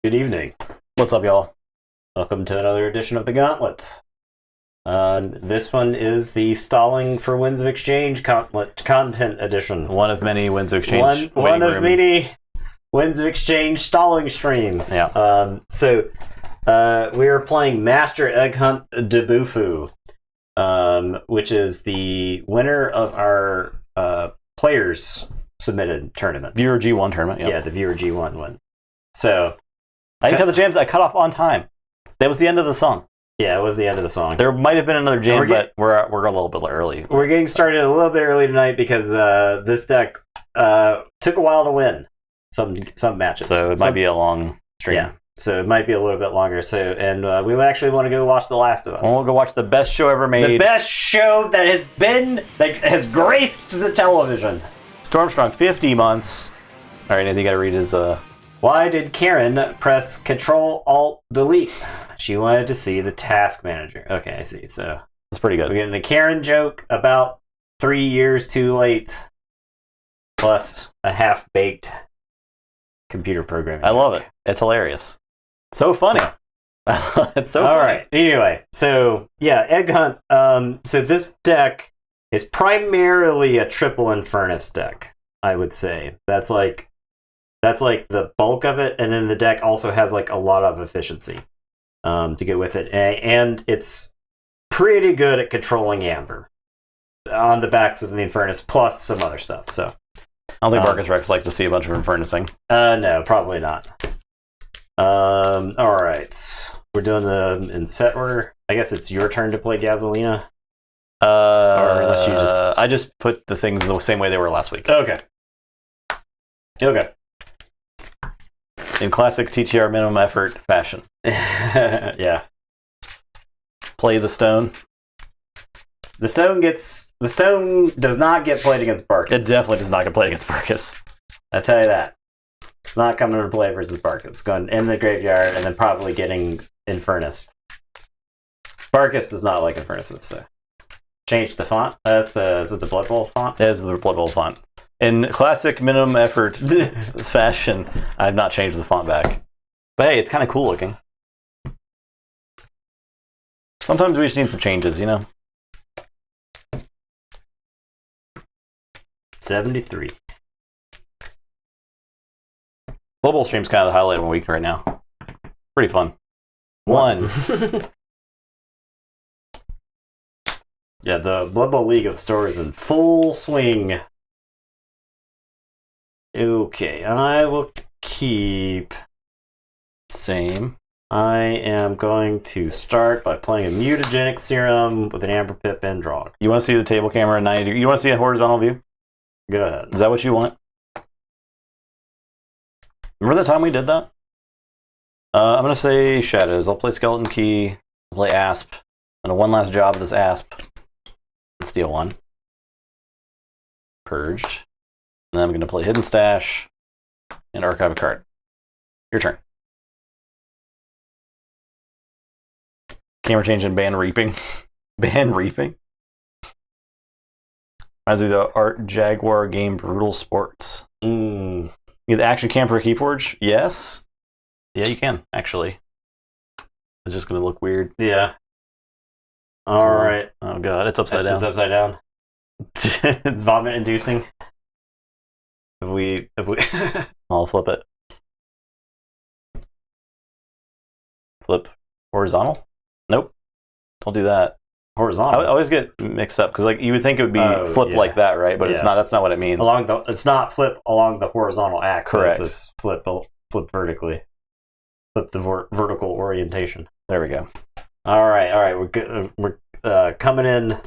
Good evening. What's up, y'all? Welcome to another edition of the Gauntlet. This one is the Stalling for Winds of Exchange Gauntlet Content Edition. One of many Winds of Exchange. One of many Winds of Exchange stalling streams. Yeah. We are playing Master Egg Hunt Debufu, which is the winner of our players submitted tournament. Viewer G1 tournament. Yep. Yeah, the Viewer G1 one. So I didn't cut the jams. I cut off on time. That was the end of the song. Yeah, it was the end of the song. There might have been another jam, but we're a little bit early. We're getting started a little bit early tonight because this deck took a while to win some matches. So it might be a long stream. Yeah, so it might be a little bit longer. So, and we actually want to go watch The Last of Us. We'll go watch the best show ever made. The best show that has graced the television. Stormstrong, 50 months. All right, anything you got to read is Why did Karen press Control-Alt-Delete? She wanted to see the task manager. Okay, I see. So that's pretty good. We're getting a Karen joke about 3 years too late, plus a half-baked computer programming. I love it. It's hilarious. So funny. It's so funny. All right. Anyway, so yeah, Egg Hunt. So this deck is primarily a triple Infernus deck, I would say. That's like the bulk of it, and then the deck also has like a lot of efficiency to get with it, and it's pretty good at controlling Amber on the backs of the Infernus, plus some other stuff. So I don't think Marcus Rex likes to see a bunch of Infernusing. No, probably not. All right, we're doing them in set order. I guess it's your turn to play Gasolina. Or unless you I just put the things the same way they were last week. Okay. In classic TTR minimum effort fashion. Yeah. Play the stone. The stone does not get played against Barkus. It definitely does not get played against Barkus. I tell you that. It's not coming to play versus Barkus. It's going in the graveyard and then probably getting Infernus. Barkus does not like Infernuses, so change the font. Is it the Blood Bowl font? That is the Blood Bowl font. In classic minimum effort fashion, I have not changed the font back. But hey, it's kind of cool looking. Sometimes we just need some changes, you know? 73. Blood Bowl stream's kind of the highlight of my week right now. Pretty fun. One. Yeah, the Blood Bowl League of the Store is in full swing. Okay, I will keep. Same. I am going to start by playing a mutagenic serum with an Amber Pip and draw. You want to see the table camera at 90? You want to see a horizontal view? Go ahead. Is that what you want? Remember the time we did that? I'm going to say Shadows. I'll play Skeleton Key. I'll play Asp. And one last job of this Asp. And steal one. Purged. And then I'm going to play Hidden Stash and archive a card. Your turn. Camera change and ban reaping. Ban reaping? Reminds me of the Art Jaguar game Brutal Sports. You get the action cam for Keyforge? Yes. Yeah, you can, actually. It's just going to look weird. Yeah. All right. Oh, God. It's upside down. It's upside down. It's vomit inducing. If we I'll flip it. Flip horizontal? Nope. Don't do that. Horizontal. I always get mixed up because like you would think it would be flip like that, right? But it's not. That's not what it means. It's not flip along the horizontal axis. Correct. It's flip vertically. Flip the vertical orientation. There we go. All right. We're coming in.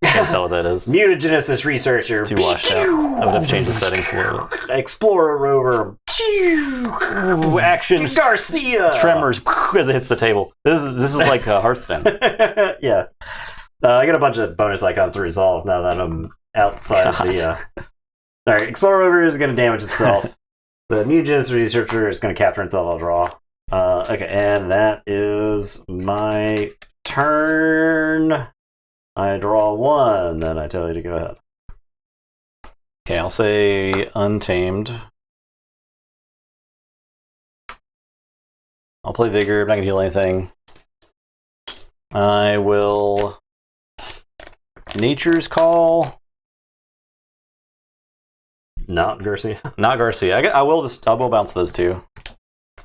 Can't tell what that is. Mutagenesis researcher. It's too washed out. I would have to change the settings a little bit. Explorer rover. Action. Garcia. Tremors as it hits the table. This is like Hearthstone. Yeah. I got a bunch of bonus icons to resolve now that I'm outside the. All right. Explorer rover is going to damage itself. The mutagenesis researcher is going to capture itself. I'll draw. Okay, and that is my turn. I draw one, and I tell you to go ahead. Okay, I'll say Untamed. play Vigor. I'm not going to heal anything. I will Nature's Call. Not Garcia. Not Garcia. I will bounce those two. I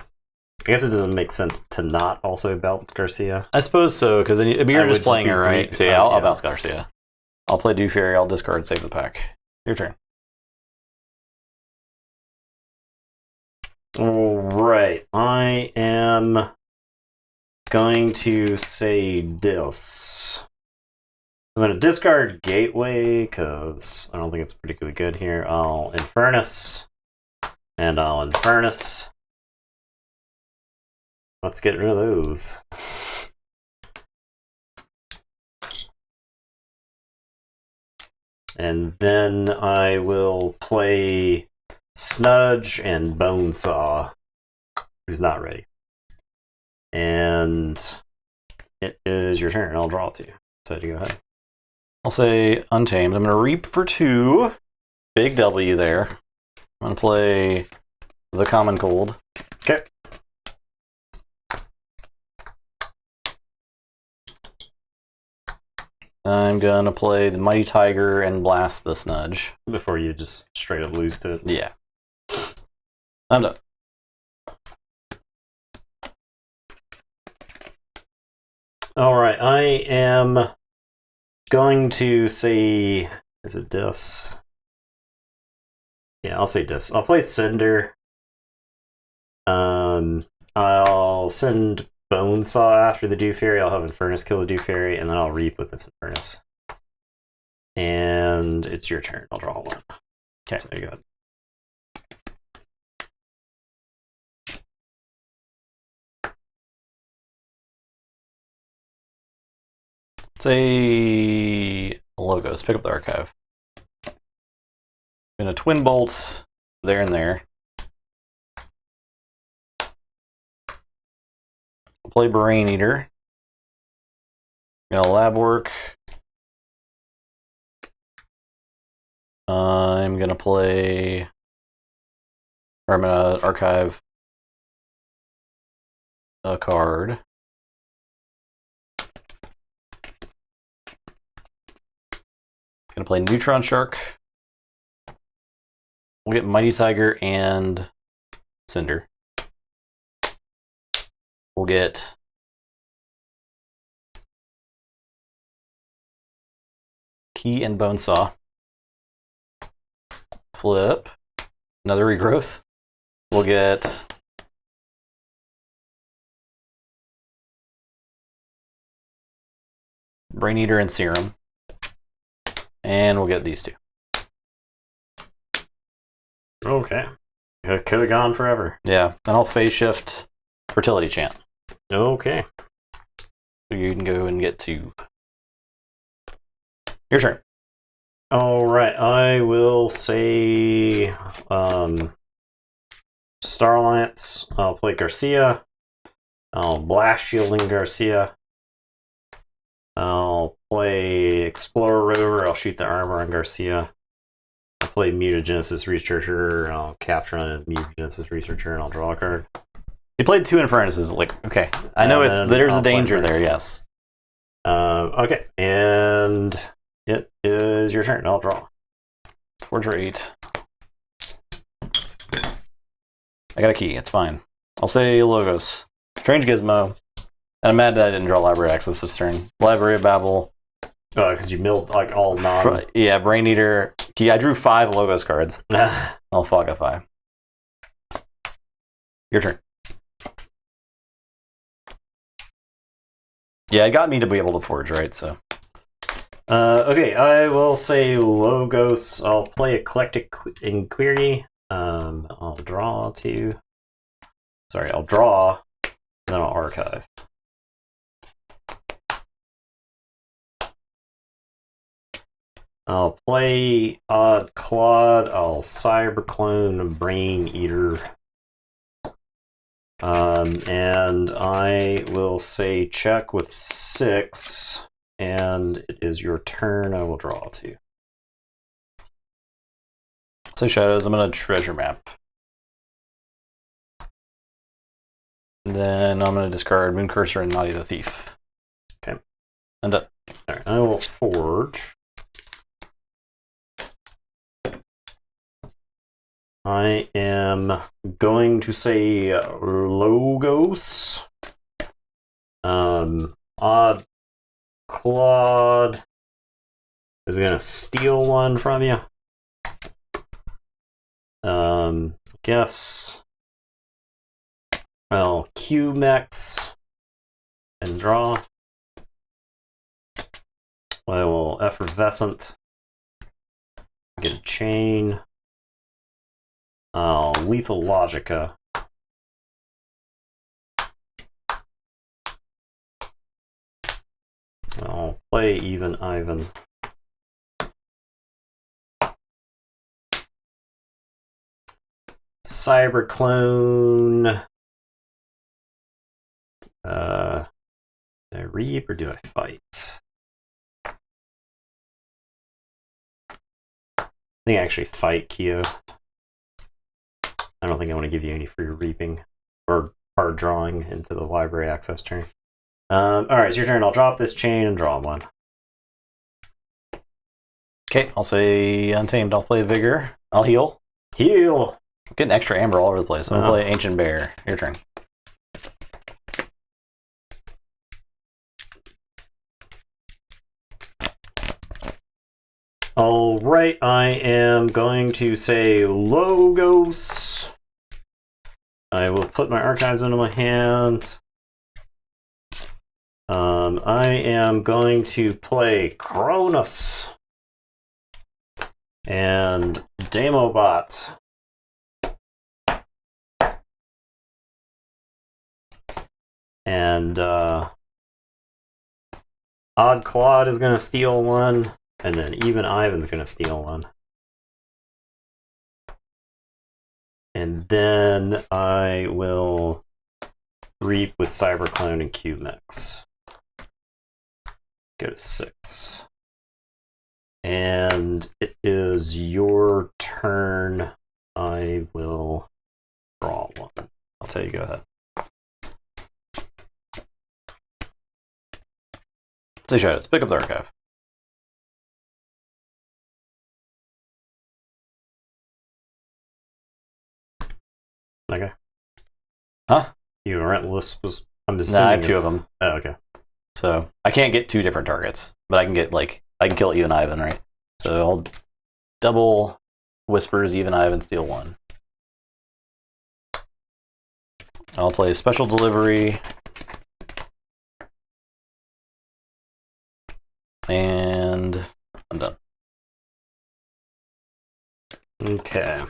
guess it doesn't make sense to not also bounce Garcia. I suppose so, because you're just playing her, right? So yeah, I'll bounce Garcia. I'll play Dew Fairy. I'll discard, save the pack. Your turn. Alright, I am going to say this. I'm going to discard Gateway, because I don't think it's particularly good here. I'll Infernus, and I'll Infernus. Let's get rid of those. And then I will play Snudge and Bonesaw, who's not ready. And it is your turn. I'll draw two. So you go ahead. I'll say Untamed. I'm going to Reap for 2. Big W there. I'm going to play the Common Cold. Okay. I'm going to play the Mighty Tiger and blast the Snudge. Before you just straight up lose to it. Yeah. I'm done. Alright, I am going to say... Is it this? Yeah, I'll say this. I'll play Cinder. I'll send Bonesaw after the Dew Fairy. I'll have Infernus kill the Dew Fairy, and then I'll Reap with this Infernus. And it's your turn. I'll draw one. Okay, so you go ahead. Say Logos. Pick up the archive. I'm going to Twin Bolt there and there. I'll play Brain Eater. I'm going to Lab Work. I'm going to play... Or I'm going to archive a card. Gonna play Neutron Shark. We'll get Mighty Tiger and Cinder. We'll get Key and Bonesaw. Flip. Another Regrowth. We'll get Brain Eater and Serum. And we'll get these two. Okay. It could have gone forever. Yeah, and I'll phase shift Fertility Chant. Okay. So you can go and get 2. Your turn. Alright, I will say Star Alliance. I'll play Garcia. I'll Blast Shielding Garcia. I'll play Explorer Rover. I'll shoot the armor on Garcia. I'll play Mutagenesis Researcher. I'll capture on a Mutagenesis Researcher, and I'll draw a card. You played 2 Infernuses. Like, okay, I know there's a danger there. Yes. Okay, and it is your turn. I'll draw. Forge for 8. I got a key. It's fine. I'll say Logos. Strange Gizmo. And I'm mad that I didn't draw Library Access this turn. Library of Babel. Because you milled like all non. Yeah, Brain Eater. Key. I drew 5 Logos cards. I'll Fogify. Your turn. Yeah, it got me to be able to forge, right? So. Okay, I will say Logos. I'll play Eclectic Inquiry. I'll draw 2. Sorry, I'll draw, then I'll archive. I'll play Odd Claude. I'll Cyberclone Brain Eater. And I will say check with 6, and it is your turn. I will draw 2. So Shadows, I'm going to Treasure Map. And then I'm going to discard Moon Cursor and Naughty the Thief. Okay. I'm done. Alright, I will forge. I am going to say Logos. Odd Claude is going to steal one from you. Guess I'll Q-Mex and draw. I will Effervescent. Get a chain. Lethal Logica. I'll play Even Ivan. Cyberclone. Do I reap or do I fight? I think I actually fight Kyo. I don't think I want to give you any free reaping or card drawing into the library access turn. Alright, it's your turn. I'll drop this chain and draw one. Okay, I'll say Untamed. I'll play Vigor. I'll heal. Heal! I'm getting extra amber all over the place. I'm going to play Ancient Bear. Your turn. Alright, I am going to say Logos. I will put my archives into my hand. I am going to play Cronus and Demobot. And Odd Claude is going to steal one, and then Even Ivan's going to steal one. And then I will reap with Cyberclone and Q-Mix. Go to 6. And it is your turn. I will draw one. I'll tell you, go ahead. Say Shadows. Pick up the archive. Okay. Huh? You Relentless was. I'm just. No, I have 2 of them. Oh, okay. So I can't get 2 different targets, but I can get I can kill Even Ivan, right? So I'll double Whispers, Even Ivan, steal 1. I'll play Special Delivery. And I'm done. Okay.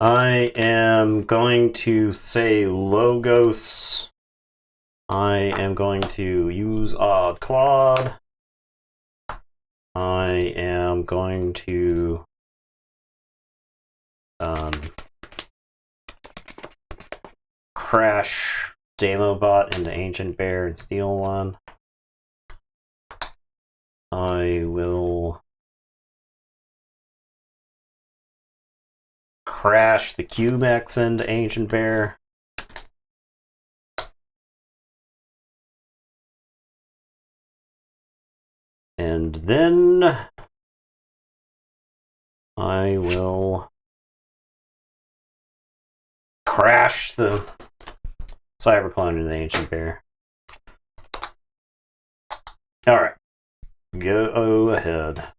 I am going to say Logos. I am going to use Odd Claude. I am going to crash Demobot into Ancient Bear and steal one. I will crash the Q-Mex into Ancient Bear. And then I will crash the Cyberclone into the Ancient Bear. Alright. Go ahead.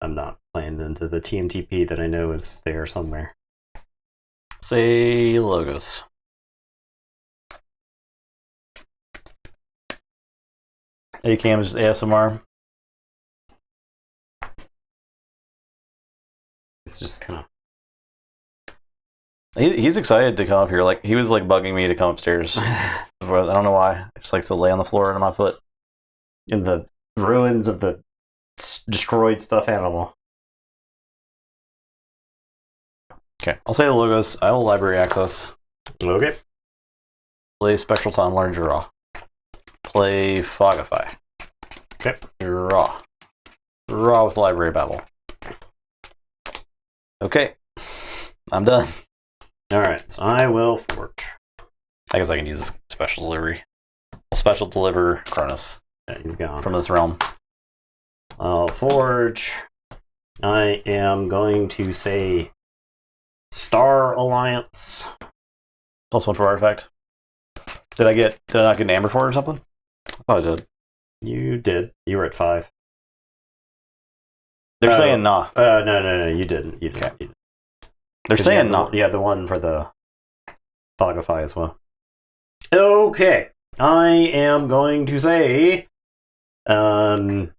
I'm not playing into the TMTP that I know is there somewhere. Say Logos. ACAM is just ASMR. It's just kind of. He's excited to come up here. Like he was like bugging me to come upstairs. I don't know why. He just likes to lay on the floor under my foot. In the ruins of the destroyed stuffed animal. Okay, I'll say the Logos. I will library access. Okay. Play Spectral Tunneler, draw. Play Fogify. Okay. Draw. Draw with Library Babble. Okay. I'm done. Alright, so I will forge. I guess I can use this special delivery. Special deliver Cronus. Yeah, he's gone. From this realm. Forge. I am going to say Star Alliance. +1 for artifact. Did I not get an Amber for it or something? I thought I did. You did. You were at 5. They're saying nah. No, you didn't. You didn't. Okay. You didn't. They're saying nah. Yeah, the one for the Fogify as well. Okay. I am going to say okay.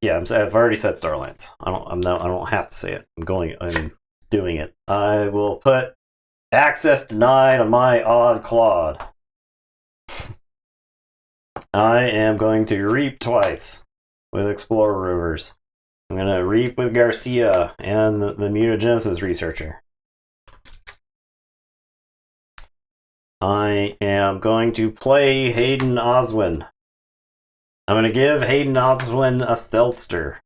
Yeah, I've already said Star Alliance. I don't have to say it. I'm doing it. I will put access denied on my Odd Claude. I am going to reap twice with Explorer Rovers. I'm going to reap with Garcia and the mutagenesis researcher. I am going to play Hayden Oswin. I'm going to give Hayden Oswin a Stealthster.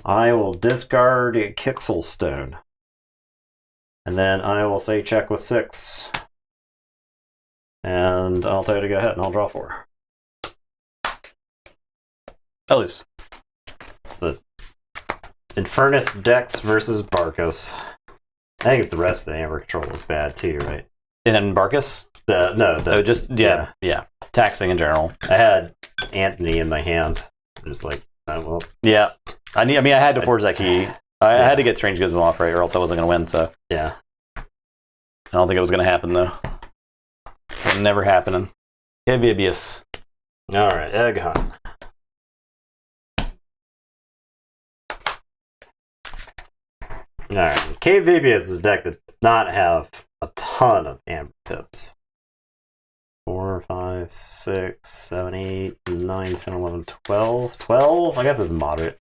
I will discard a Kixel Stone. And then I will say check with 6. And I'll tell you to go ahead and I'll draw 4. At least. It's the Infernus Dex versus Barkus. I think the rest of the Amber Control was bad too, right? And Barkus? Yeah. Taxing in general. I had Anthony in my hand. Just like, well. Yeah. I had to forge that key. I had to get Strange Gizmo off, right? Or else I wasn't going to win, so. Yeah. I don't think it was going to happen, though. Never happening. Amphibious. Alright, Egg Hunt. Alright, Cave Avius is a deck that does not have a ton of amber tips. 4, 5, 6, 7, 8, 9, 10, 11, 12. 12? I guess it's moderate.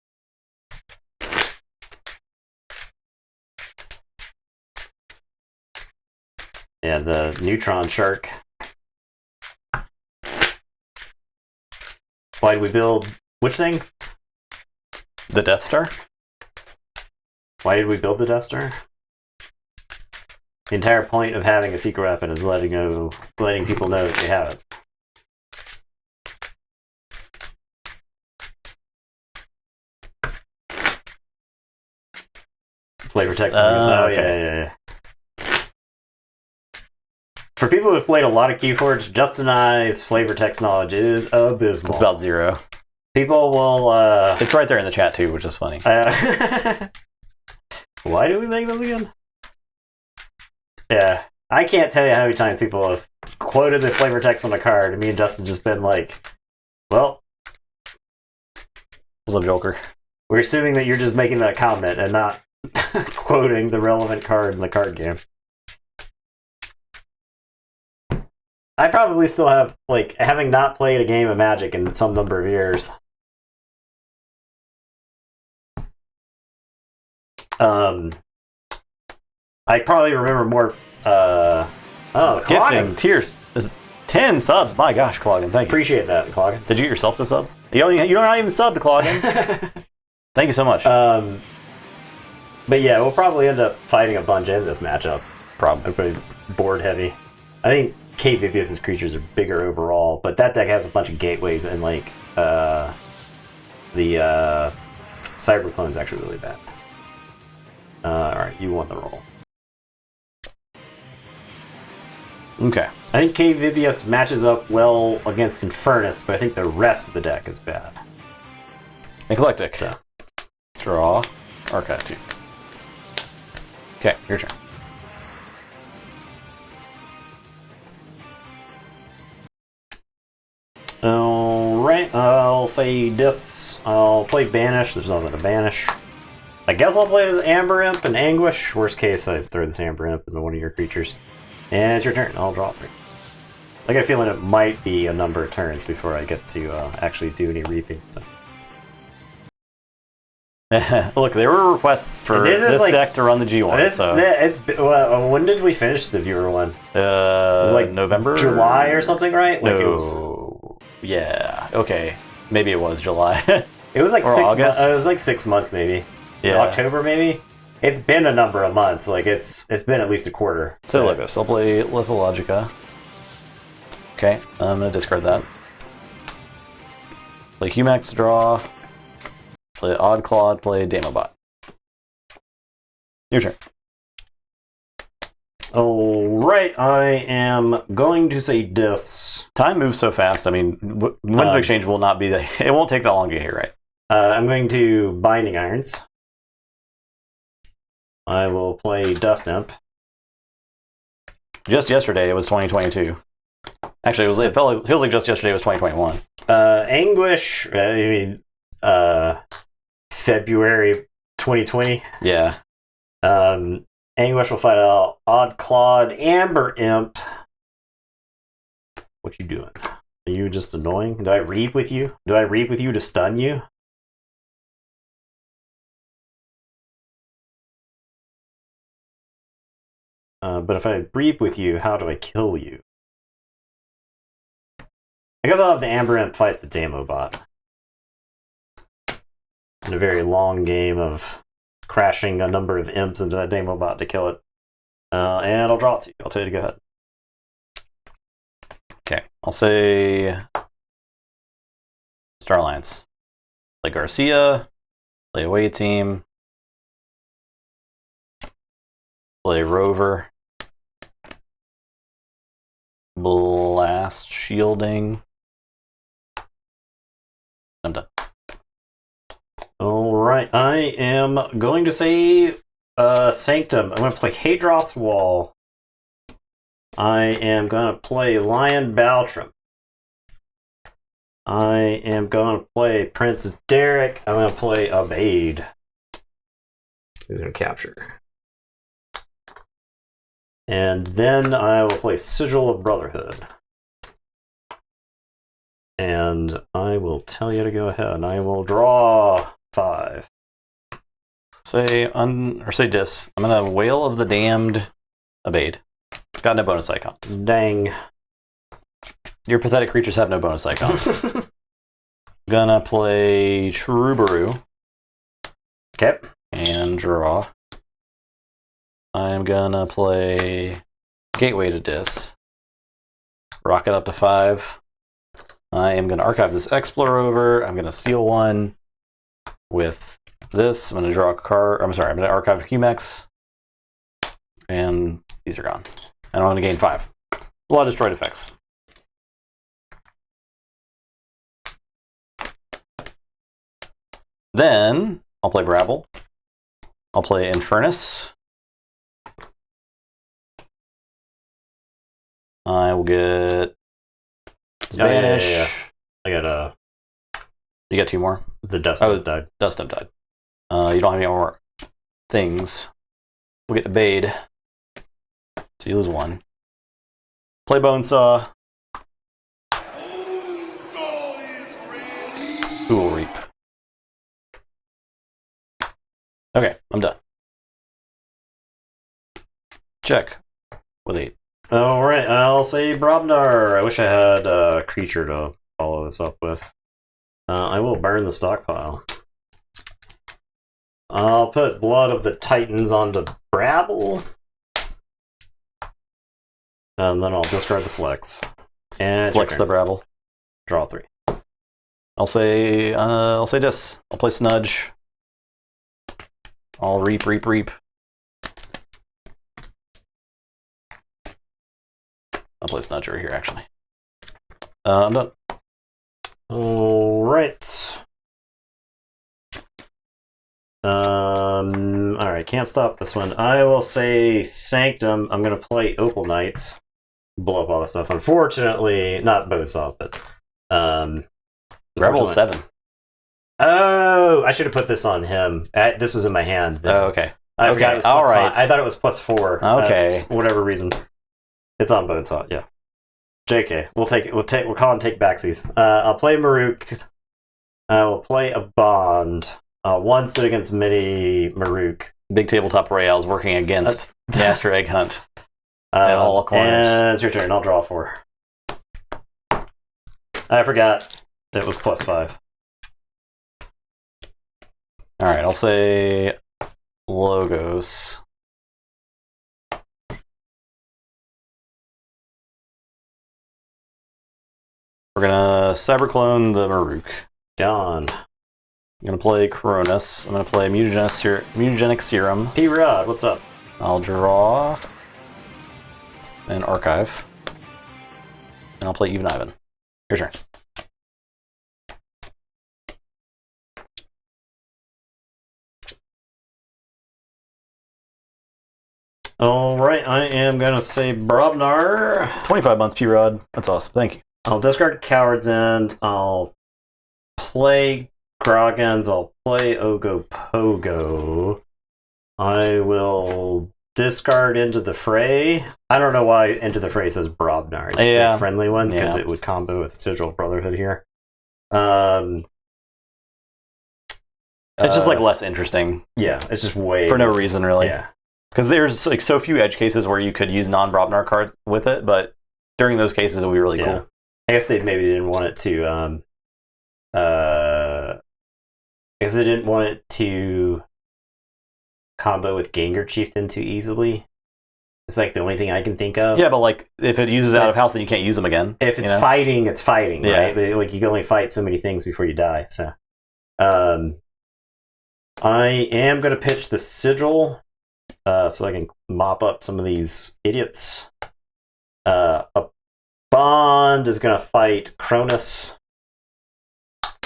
Yeah, the Neutron Shark. Why did we build which thing? The Death Star? Why did we build the Death Star? The entire point of having a secret weapon is letting people know that they have it. Flavor text. Okay. Yeah. For people who've played a lot of Keyforge, Justin and I's flavor text knowledge is abysmal. It's about 0. People will... It's right there in the chat, too, which is funny. Why do we make those again? Yeah. I can't tell you how many times people have quoted the flavor text on a card, and me and Justin just been like, well... What's up, Joker? We're assuming that you're just making that comment and not quoting the relevant card in the card game. I probably still have, like, having not played a game of Magic in some number of years. I probably remember more, Gifting, tears. 10 subs, my gosh, Cloggin, thank you. Appreciate that, Cloggin. Did you get yourself to sub? You don't even sub to Cloggin. Thank you so much. But yeah, we'll probably end up fighting a bunch in this matchup. Probably. Board heavy. I think Cave Avius' creatures are bigger overall, but that deck has a bunch of gateways, and like the Cyber Clone's actually really bad. Alright, you won the roll. Okay. I think Cave Avius matches up well against Infernus, but I think the rest of the deck is bad. Eclectic. So. Draw. Archive 2. Okay, your turn. Alright, I'll say this. I'll play Banish. There's nothing to banish. I guess I'll play this Amber Imp and Anguish. Worst case, I throw this Amber Imp into one of your creatures. And it's your turn. I'll draw 3. I got a feeling it might be a number of turns before I get to actually do any reaping. So. Look, there were requests for this like, deck to run the G1. When did we finish the viewer one? It was like November? July or something, right? Like no. Yeah. Okay. Maybe it was July. It was like or 6 August. It was like 6 months, maybe. Yeah. October, maybe. it's been a number of months. Like it's been at least a quarter. So look, I'll play Lithologica. Okay, I'm gonna discard that. Play Humax, draw. Play Odd Clawed, play Damobot. Your turn. Alright, I am going to say this. Time moves so fast. I mean, Winds of Exchange will not be it won't take that long to get here, right? I'm going to Binding Irons. I will play Dust Imp. Just yesterday, it was 2022. Actually, it feels like just yesterday was 2021. Anguish, February 2020. Yeah. Anguish will fight out Odd Clawed, Amber Imp. What you doing? Are you just annoying? Do I read with you? Do I read with you to stun you? But if I read with you, how do I kill you? I guess I'll have the Amber Imp fight the Damobot. In a very long game of crashing a number of imps into that Damobot to kill it. And I'll draw it to you. I'll tell you to go ahead. Okay, I'll say Star Alliance. Play Garcia, play Away Team, play Rover, Blast Shielding. I'm done. Alright, I am going to say Sanctum. I'm going to play Hadroth's Wall. I am going to play Lion Baltram. I am going to play Prince Derek. I'm going to play Abade. Who's going to capture. And then I will play Sigil of Brotherhood. And I will tell you to go ahead. I will draw 5. Say dis. I'm gonna Whale of the Damned Abade. It's got no bonus icons. Dang. Your pathetic creatures have no bonus icons. Gonna play Troubadour. Okay. And draw. I'm gonna play Gateway to Dis. Rocket up to 5. I am gonna archive this Explorer over. I'm gonna steal one with this. I'm gonna draw a card. I'm sorry, I'm gonna archive Humex. And these are gone. And I'm gonna gain 5. A lot of destroyed effects. Then I'll play Brabble. I'll play Infernus. I will get Spanish. Yeah. I got You got 2 more. the Dust Imp died. Dust Imp died. You don't have any more things. We'll get Abade. So you lose 1. Play Bonesaw. Who will reap? Okay, I'm done. Check. With 8. Alright, I'll say Brobnar. I wish I had a creature to follow this up with. I will burn the stockpile. I'll put Blood of the Titans onto Brabble. And then I'll discard the Flex. And Flex the Brabble. Draw 3. I'll say this. I'll play Snudge. I'll reap. I'll play Snudge over here, actually. I'm done. Alright. Alright, can't stop this one. I will say Sanctum. I'm going to play Opal Knight. Blow up all this stuff. Unfortunately, not Bonesaw, but... Rebel 7. Oh, I should have put this on him. This was in my hand. Oh, okay. I forgot it was plus 5. I thought it was +4. Okay. For whatever reason. It's on Bonesaw, yeah. JK. We'll take it. We'll call and take backsies. I'll play Maruk. I will play a Bond. One stood against many Maruk. Big tabletop royales working against Master Egg Hunt at all corners. And it's your turn. I'll draw 4. I forgot it was +5. Alright, I'll say Logos. We're gonna Cyberclone the Maruk. Done. I'm gonna play Cronus. I'm gonna play Mutagenic Serum. P-Rod, what's up? I'll draw an archive. And I'll play Even Ivan. Your turn. Alright, I am gonna say Brobnar. 25 months, P-Rod. That's awesome. Thank you. I'll discard Coward's End. I'll play Groggins. I'll play Ogopogo. I will discard Into the Fray. I don't know why Into the Fray says Brobnar. It's a friendly one because it would combo with Sigil Brotherhood here. It's just like less interesting. Yeah, it's just way for no reason really. Yeah, because there's like so few edge cases where you could use non-Brobnar cards with it, but during those cases it would be really cool. I guess they maybe didn't want it to. I guess they didn't want it to combo with Gengar Chieftain too easily. It's like the only thing I can think of. Yeah, but like if it uses out of house, then you can't use them again. If it's fighting, it's fighting, right? But like you can only fight so many things before you die. So, I am going to pitch the Sigil, so I can mop up some of these idiots. A Bond is going to fight Cronus,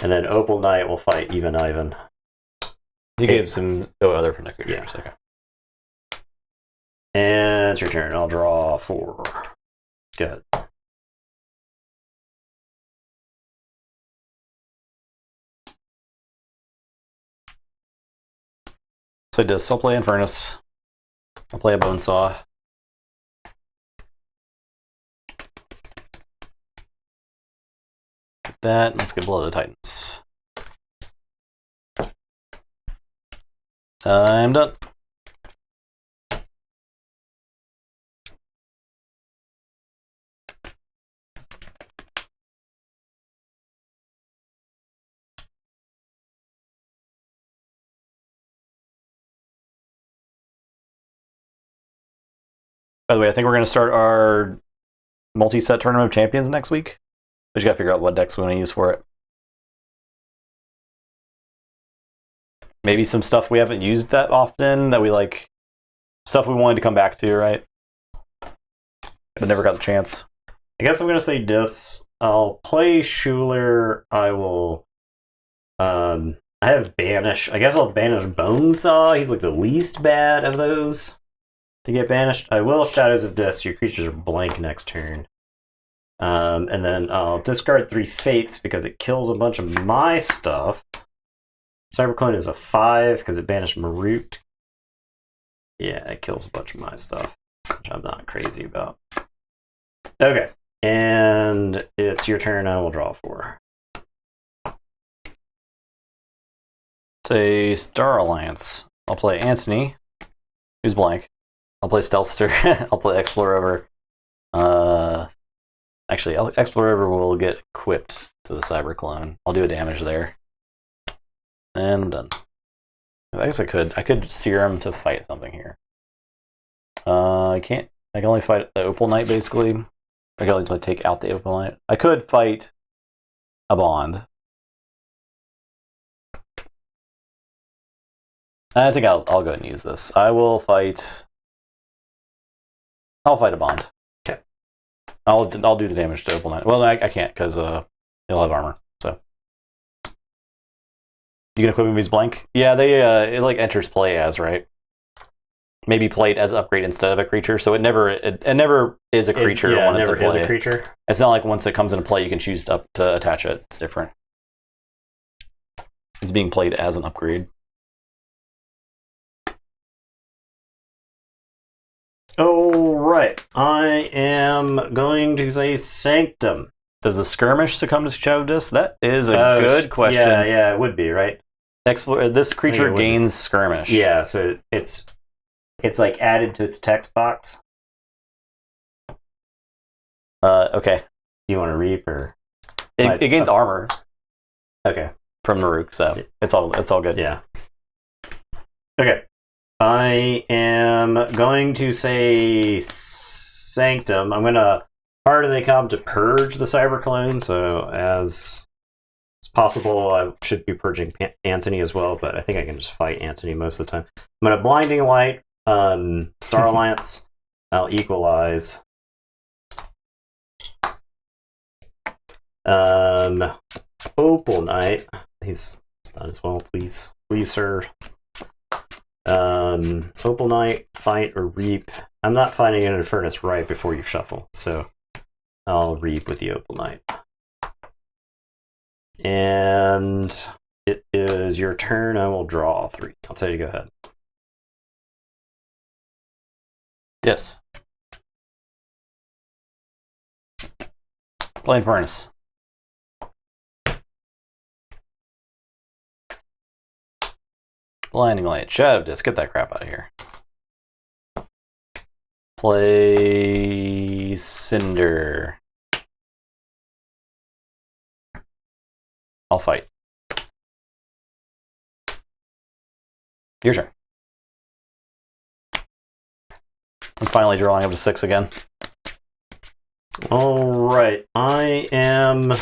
and then Opal Knight will fight Even Ivan. You gave some other creatures. Yeah. Okay. And it's your turn. I'll draw 4. Good. So I'll play Infernus. I'll play a Bonesaw. Like that. Let's get Blood of the Titans. I'm done. By the way, I think we're going to start our multi-set Tournament of Champions next week. We just got to figure out what decks we want to use for it. Maybe some stuff we haven't used that often, that we like, stuff we wanted to come back to, right? But never got the chance. I guess I'm going to say Dis. I'll play Schuler. I will... I have Banish. I guess I'll banish Bonesaw. He's like the least bad of those to get banished. I will Shadows of Dis. Your creatures are blank next turn. And then I'll discard 3 Fates because it kills a bunch of my stuff. Cyberclone is a 5 because it banished Marut. Yeah, it kills a bunch of my stuff, which I'm not crazy about. Okay, and it's your turn. I will draw 4. Say Star Alliance. I'll play Anthony, who's blank. I'll play Stealthster. I'll play Explorer Over. Actually, Explorer Over will get equipped to the Cyberclone. I'll do a damage there. And I'm done. I guess I could Serum to fight something here. I can't. I can only fight the Opal Knight, basically. I can only take out the Opal Knight. I could fight a Bond. I think I'll go ahead and use this. I'll fight a Bond. Okay. I'll do the damage to Opal Knight. Well, I can't because he'll have armor. So you can equip him if he's blank. Yeah, it like enters play as, right? Maybe played as upgrade instead of a creature, so it never is a creature. Yeah, when it never it's in play. is a creature. It's not like once it comes into play, you can choose to attach it. It's different. It's being played as an upgrade. All right, I am going to say Sanctum. Does the Skirmish succumb to Shadow Disc? That is a good question. Yeah, it would be, right? This creature gains Skirmish. Yeah, so it's like added to its text box. Okay. Do you want to reap or? It gains armor. Okay. From Maruk, so it's all good. Yeah. Okay. I am going to say Sanctum. I'm gonna Heart of the Cobb to purge the Cyber Clone, so as it's possible I should be purging Antony as well, but I think I can just fight Antony most of the time. I'm gonna Blinding Light, Star Alliance, I'll Equalize. Opal Knight. He's done as well, please. Please, sir. Opal Knight, fight or reap. I'm not finding an Infernus right before you shuffle, so I'll reap with the Opal Knight. And it is your turn. I will draw 3. I'll tell you, go ahead. Yes. Plain Furnace. Blinding Light. Shadow Disc. Get that crap out of here. Play Cinder. I'll fight. Your turn. I'm finally drawing up to 6 again. Alright, I am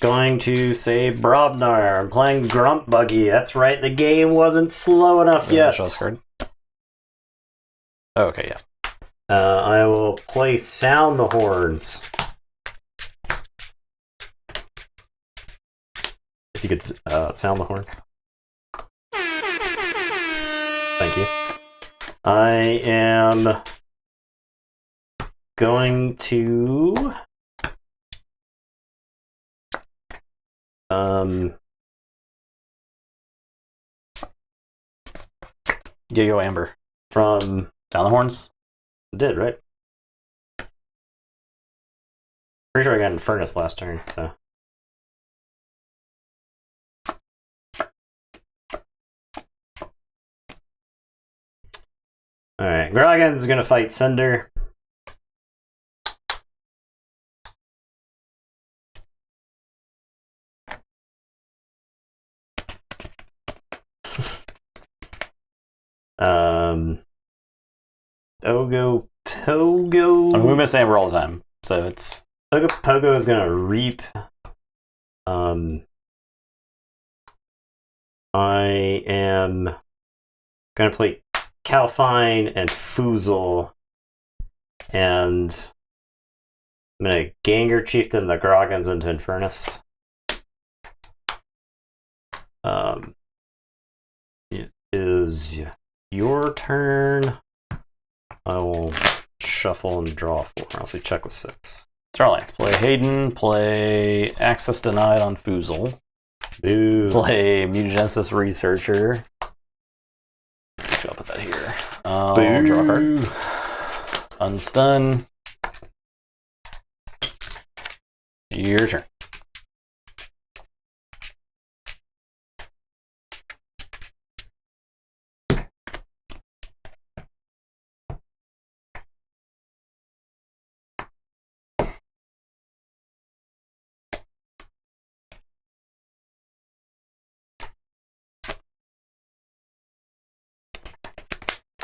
going to say Brobnar. I'm playing Grump Buggy. That's right, the game wasn't slow enough yet. Okay, yeah. I will play Sound the Horns. If you could sound the horns. Thank you. I am going to Yo Amber. from Down the Horns? did, right? Pretty sure I got Infernus last turn, so. Alright, Grogan's gonna fight Cinder. Ogo Pogo. I mean, we miss Amber all the time, so it's. Ogo Pogo is gonna reap. I am gonna play Calfine and Foozle, and I'm gonna Ganger Chieftain the Groggins into Infernus. It is your turn. I will shuffle and draw 4. I'll say check with 6. Starlights. Play Hayden. Play Access Denied on Foozle. Boo. Play Mutagenesis Researcher. I'll put that here. I'll draw a card. Unstun. Your turn.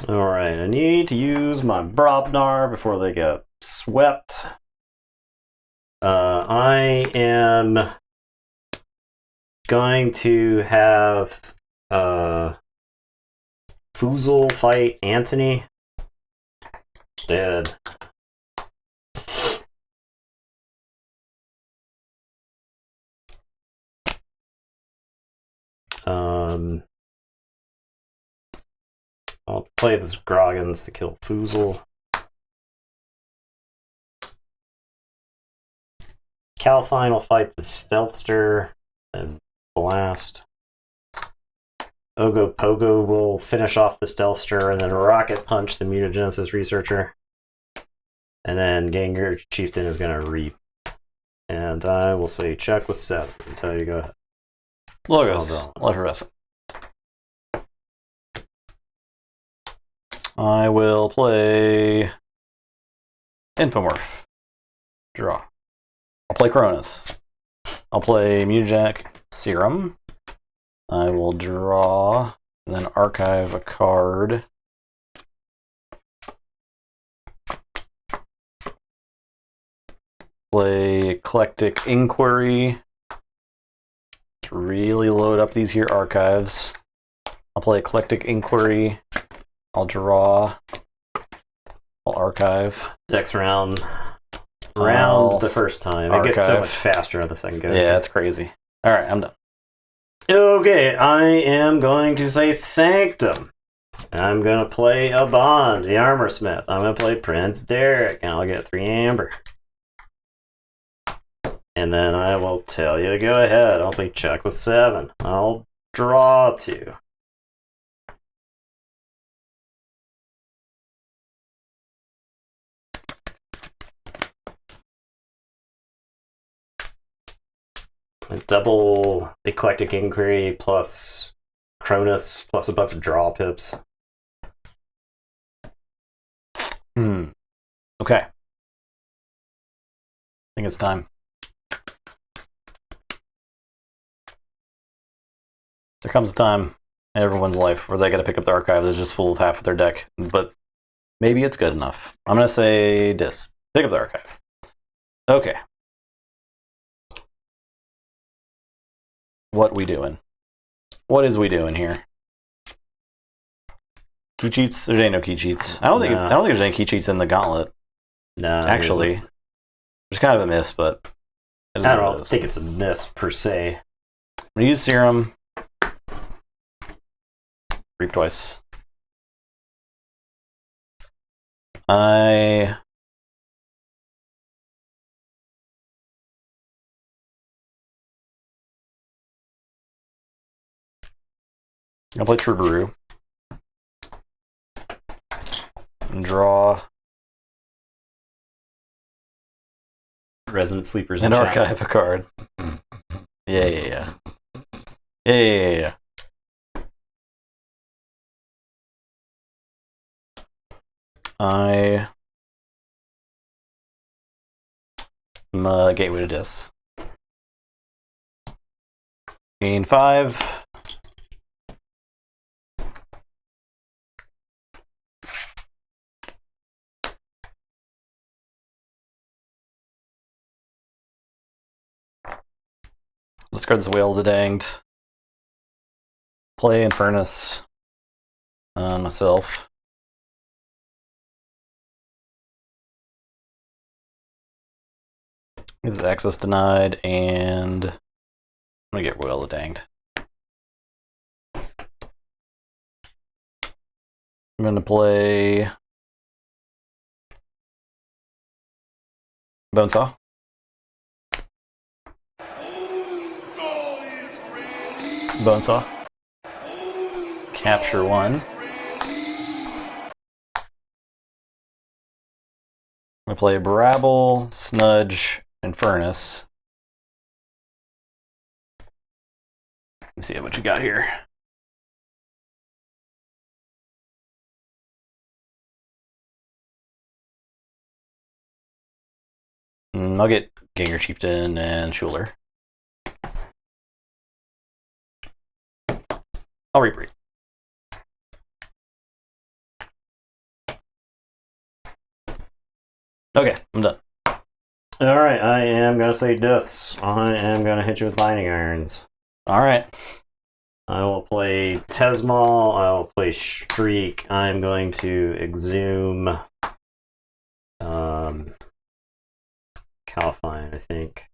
Alright, I need to use my Brobnar before they get swept. I am going to have Foozle fight Antony. Dead. I'll play this Groggins to kill Foozle. Calfine will fight the Stealthster and blast. Ogo Pogo will finish off the Stealthster and then Rocket Punch the Mutagenesis Researcher. And then Ganger Chieftain is going to reap. And I will say check with 7 until you go ahead. Logos. Effervescent. I will play Infomorph. Draw. I'll play Cronus. I'll play Mutagenic Serum. I will draw and then archive a card. Play Eclectic Inquiry to really load up these here archives. I'll play Eclectic Inquiry. I'll draw. I'll archive. Dex round the first time. It gets so much faster on the second go. Yeah, it's crazy. All right, I'm done. Okay, I am going to say Sanctum. I'm going to play a Bond, the Armor Smith. I'm going to play Prince Derek, and I'll get 3 amber. And then I will tell you to go ahead. I'll say check with 7. I'll draw 2. A double Eclectic Inquiry plus Cronus plus a bunch of draw pips. Okay. I think it's time. There comes a time in everyone's life where they got to pick up the archive that's just full of half of their deck, but maybe it's good enough. I'm going to say Dis. Pick up the archive. Okay. What we doing? What is we doing here? Key cheats? There ain't no key cheats. I don't think there's any key cheats in the Gauntlet. No, actually, there's kind of a miss, but I don't think it's a miss per se. I'm gonna use Serum. Reap twice. I'm gonna play Troubadour. And draw. Resident Sleepers And archive a card. Yeah. I'm a Gateway to Dis. Gain 5. Discard this Whale of the Danged. Play Infernus on myself. This access denied, and I'm gonna get Whale of the Danged. I'm gonna play Bonesaw. Bonesaw. Capture 1. I'm gonna play Brabble, Snudge, and Furnace. Let's see what you got here. I'll get Ganger Chieftain and Schuler. I'll reap. Okay, I'm done. Alright, I am going to say Dis. I am going to hit you with Binding Irons. Alright. I will play Tesmal. I will play Shriek. I'm going to Exhume. Califine, I think.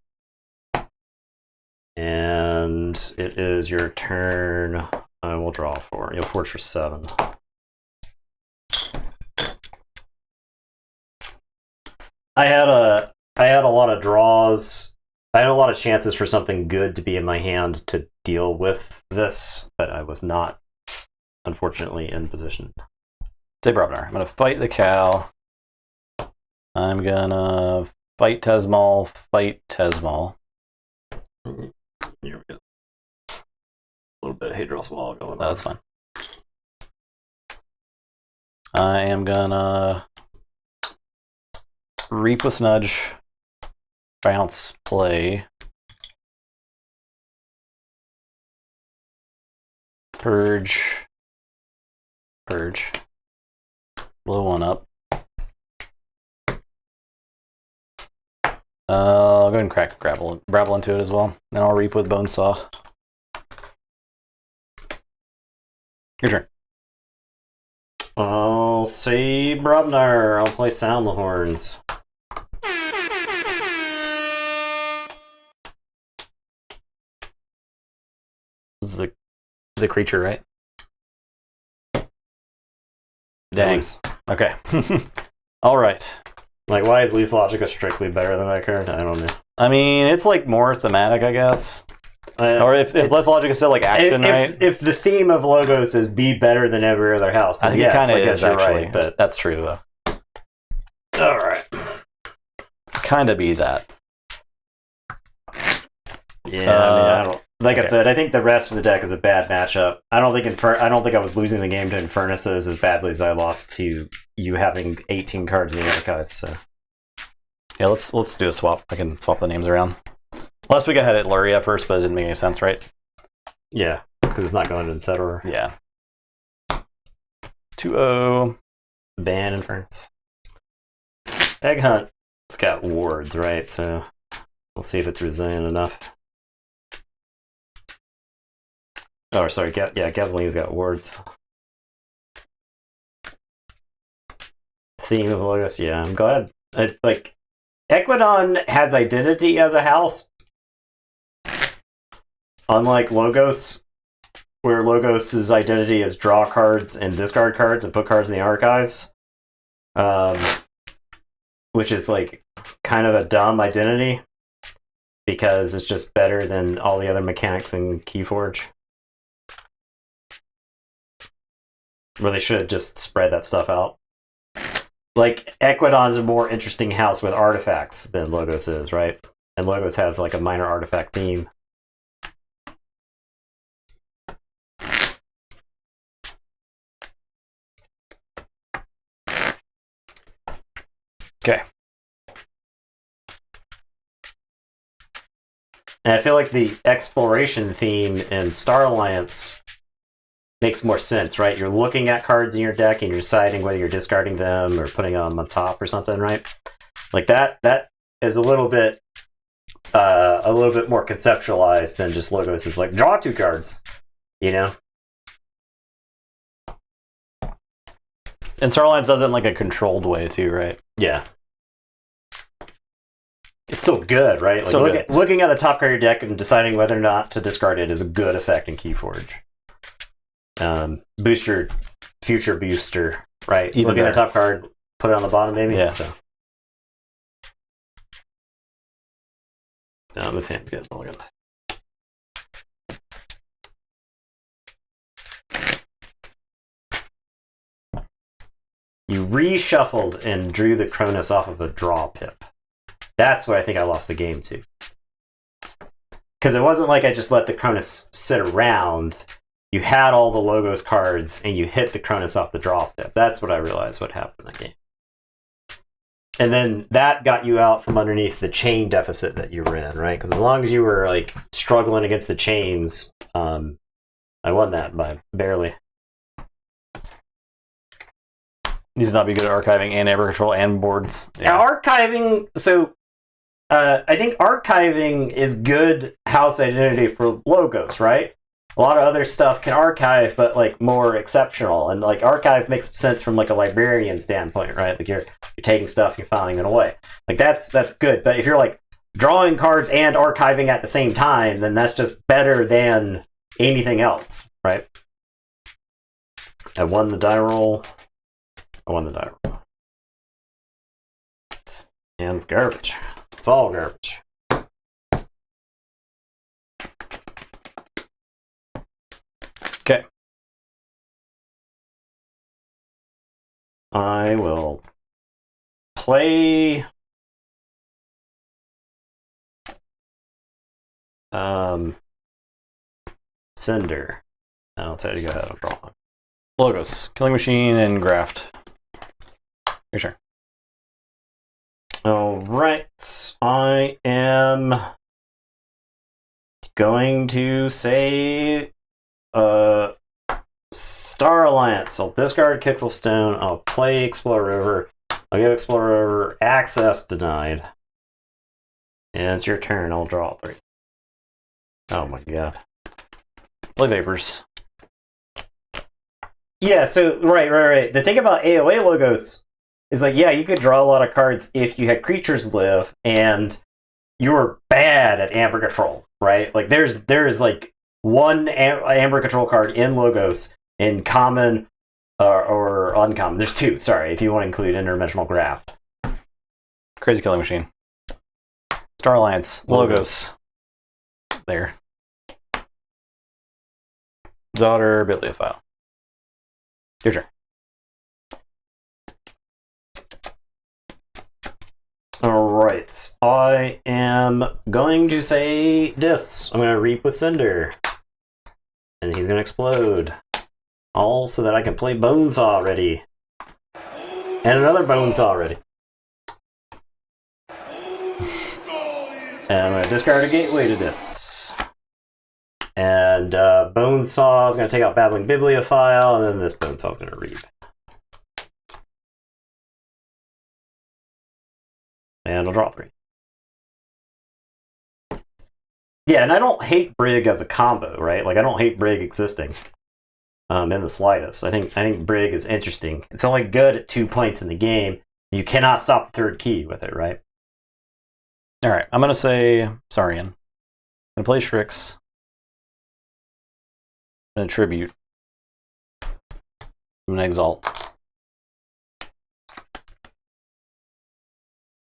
And it is your turn. I will draw 4. You'll forge for 7. I had a lot of draws. I had a lot of chances for something good to be in my hand to deal with this, but I was not, unfortunately, in position. Say Brobnar. I'm gonna fight the cow. I'm gonna fight Tesmal. Fight Tesmal. Here we go. A little bit of Hadril Swallow going on. That's fine. I am gonna Reap with Snudge. Bounce, play. Purge. Purge. Blow one up. I'll go ahead and crack Grapple into it as well. Then I'll reap with Bonesaw. Your turn. I'll say Brobnar. I'll play Sound the Horns. This is the creature, right? Dang. Nice. Okay. All right. Like, why is Lethal Logica strictly better than that card? I don't know. I mean, it's like more thematic, I guess. Or if Lethal Logica said like action, right? If the theme of Logos is be better than every other house, I then think yes, it kind of I guess is you're actually, right. But that's true though. all right. Kind of be that. Yeah, I mean, I don't. Like I said, I think the rest of the deck is a bad matchup. I don't think I was losing the game to Infernuses as badly as I lost to you having 18 cards in the archive. So yeah, let's do a swap. I can swap the names around. Last week I had it Luria first, but it didn't make any sense, right? yeah, because it's not going to set order. Yeah. 2-0. Ban Infernus. Egg Hunt. It's got wards, right? So we'll see if it's resilient enough. Oh, sorry. Gasolina's got wards. Theme of Logos. Yeah, I'm glad. Equidon has identity as a house. Unlike Logos, where Logos' identity is draw cards and discard cards and put cards in the archives. Which is like kind of a dumb identity because it's just better than all the other mechanics in Keyforge. Where they should just spread that stuff out. Like, Equidon is a more interesting house with artifacts than Logos is, right? And Logos has like a minor artifact theme. Okay. And I feel like the exploration theme in Star Alliance makes more sense, right? You're looking at cards in your deck and you're deciding whether you're discarding them or putting them on top or something, right? Like that is a little bit more conceptualized than just Logos. It's like draw 2 cards, you know? And Star Alliance does it in like a controlled way too, right? Yeah. It's still good, right? Like Still good. Looking at the top card of your deck and deciding whether or not to discard it is a good effect in Keyforge. Booster, future booster, right? Even Looking at the better. top card, put it on the bottom, maybe? Yeah. So. No, this hand's getting mulligan. You reshuffled and drew the Cronus off of a draw pip. That's what I think I lost the game to. Because it wasn't like I just let the Cronus sit around. You had all the Logos cards, and you hit the Cronus off the draw pip. That's what I realized what happened in that game. And then that got you out from underneath the chain deficit that you were in, right? Because as long as you were like struggling against the chains, I won that by barely. Needs to not be good at archiving and ever control and boards. Now, archiving, so I think archiving is good house identity for Logos, right? A lot of other stuff can archive, but like more exceptional. And like archive makes sense from like a librarian standpoint, right? Like you're taking stuff, you're filing it away. Like that's good. But if you're like drawing cards and archiving at the same time, then that's just better than anything else, right? I won the die roll. And it's garbage. It's all garbage. Okay. I will play Cinder. I'll tell you to go ahead and draw one. Logos, Killing Machine, and Graft. Your turn. Alright. I am going to say Star Alliance. I'll discard Kixel Stone. I'll play Explore River. I'll give Explore River access denied. And it's your turn. I'll draw 3. Oh my god. Play Vapors. Yeah, so, right. The thing about AOA logos is like, yeah, you could draw a lot of cards if you had creatures live, and you were bad at Amber Control, right? Like, there's like one Amber Control card in logos in common or uncommon. There's 2, sorry, if you want to include Interdimensional Graft. Crazy Killing Machine. Star Alliance. Logos. There. Daughter Bibliophile. Your turn. Alright. I am going to say this. I'm going to Reap with Cinder. And he's going to explode. All so that I can play Bonesaw already. And another Bonesaw already. And I'm going to discard a Gateway to this. And Bonesaw is going to take out Babbling Bibliophile, and then this Bonesaw is going to Reap. And I'll draw 3. Yeah, and I don't hate Brig as a combo, right? Like, I don't hate Brig existing in the slightest. I think Brig is interesting. It's only good at 2 points in the game. You cannot stop the 3rd key with it, right? Alright, I'm going to say Saurian. I'm going to play Strix. I'm going to Tribute. I'm going to Exalt.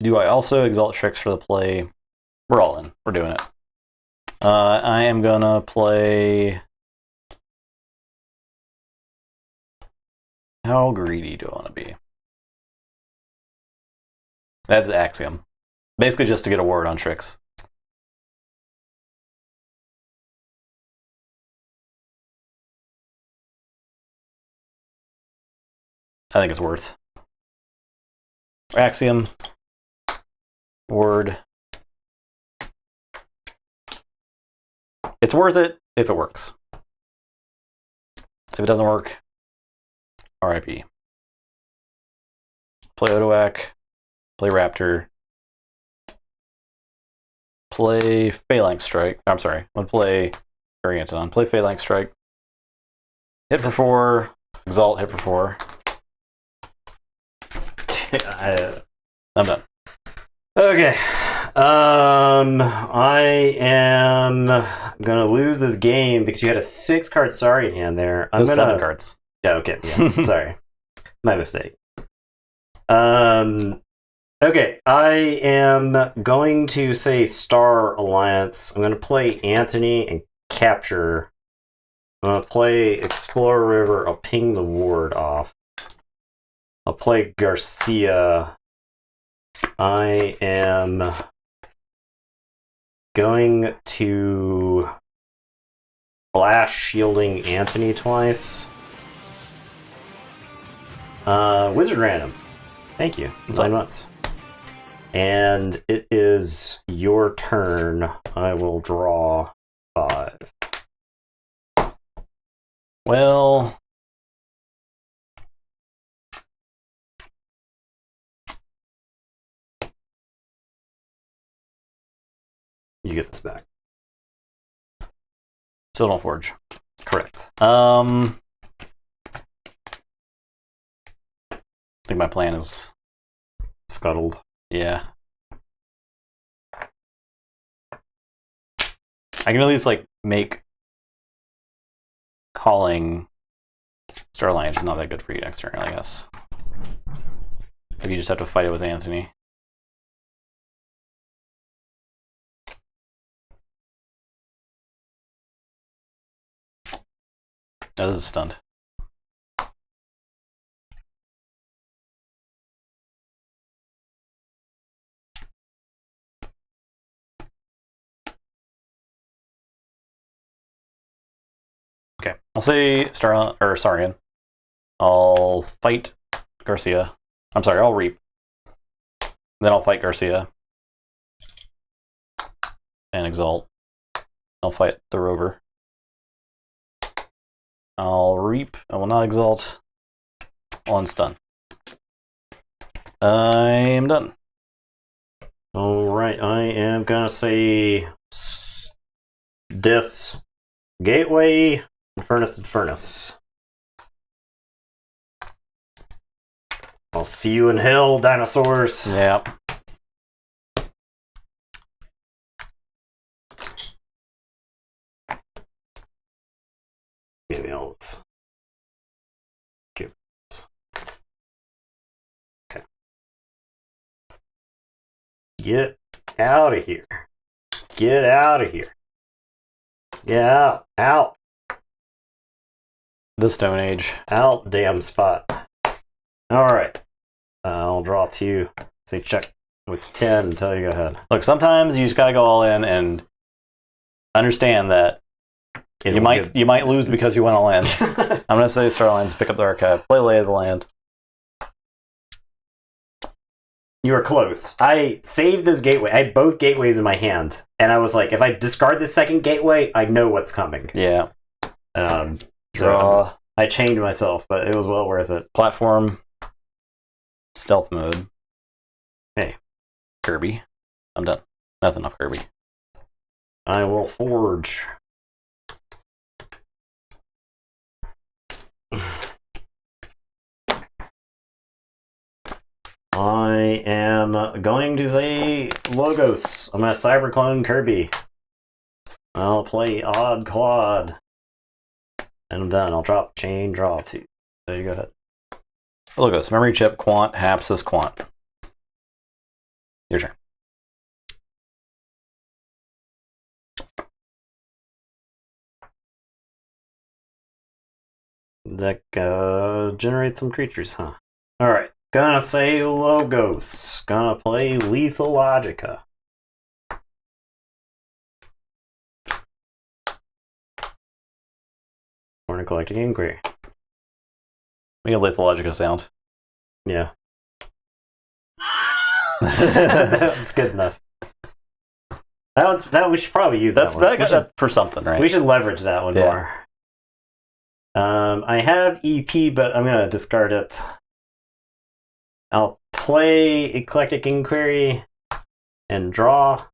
Do I also Exalt Strix for the play? We're all in. We're doing it. I am going to play... How greedy do I want to be? That's Axiom. Basically just to get a word on Strix. I think it's worth. Axiom. Word. It's worth it if it works. If it doesn't work, RIP. Play Odoak. Play Raptor. Play Phalanx Strike. I'm sorry. I'm going to play Orienton. Play Phalanx Strike. Hit for 4. Exalt, hit for 4. I'm done. Okay. I am gonna lose this game because you had a 6-card Saurian hand there. I'm Those gonna 7 cards. Yeah, okay. Yeah. Sorry. My mistake. Okay, I am going to say Star Alliance. I'm gonna play Antony and Capture. I'm gonna play Explore River. I'll ping the ward off. I'll play Garcia. I am going to Blast Shielding Antony twice. Wizard Random. Thank you. 9 months. And it is your turn. I will draw 5. Well... You get this back. Still don't forge. Correct. I think my plan is... Scuttled. Yeah. I can at least, like, make calling Star Alliance not that good for you next turn, I guess. If you just have to fight it with Anthony. No, this is stunned. Okay, I'll say Saurian. I'll fight Garcia. I'm sorry, I'll Reap. Then I'll fight Garcia. And Exalt. I'll fight the Rover. I'll reap. I will not exalt. On stun. I am done. Alright, I am gonna say Dis, Gateway, and Furnace. I'll see you in hell, dinosaurs. Yeah. Maybe I'll give this. Okay. Get out of here. Get out of here. Get out. Out. The Stone Age. Out, damn spot. Alright. I'll draw 2. Say check with 10 until you go ahead. Look, sometimes you just gotta go all in and understand that you might lose because you went all in. I'm gonna say Starlines, pick up the archive, play Lay of the Land. You were close. I saved this gateway. I had both gateways in my hand, and I was like, if I discard the second gateway, I know what's coming. Yeah. So Draw. I chained myself, but it was well worth it. Platform. Stealth mode. Hey. Kirby. I'm done. Nothing off Kirby. I will forge. I am going to say Logos. I'm going to Cyberclone Kirby. I'll play Odd Claude. And I'm done. I'll drop chain, draw 2. There you go ahead. Logos. Memory chip, Quant, Hapsis, Quant. Your turn. Deck generate some creatures, huh? Alright. Gonna say Logos. Gonna play Lethal Logica. Collecting Inquiry. We get Lethal Logica sound. Yeah. That's good enough. That we should probably use that one. That's for something, right? We should leverage that one more. I have EP, but I'm gonna discard it. I'll play Eclectic Inquiry and draw,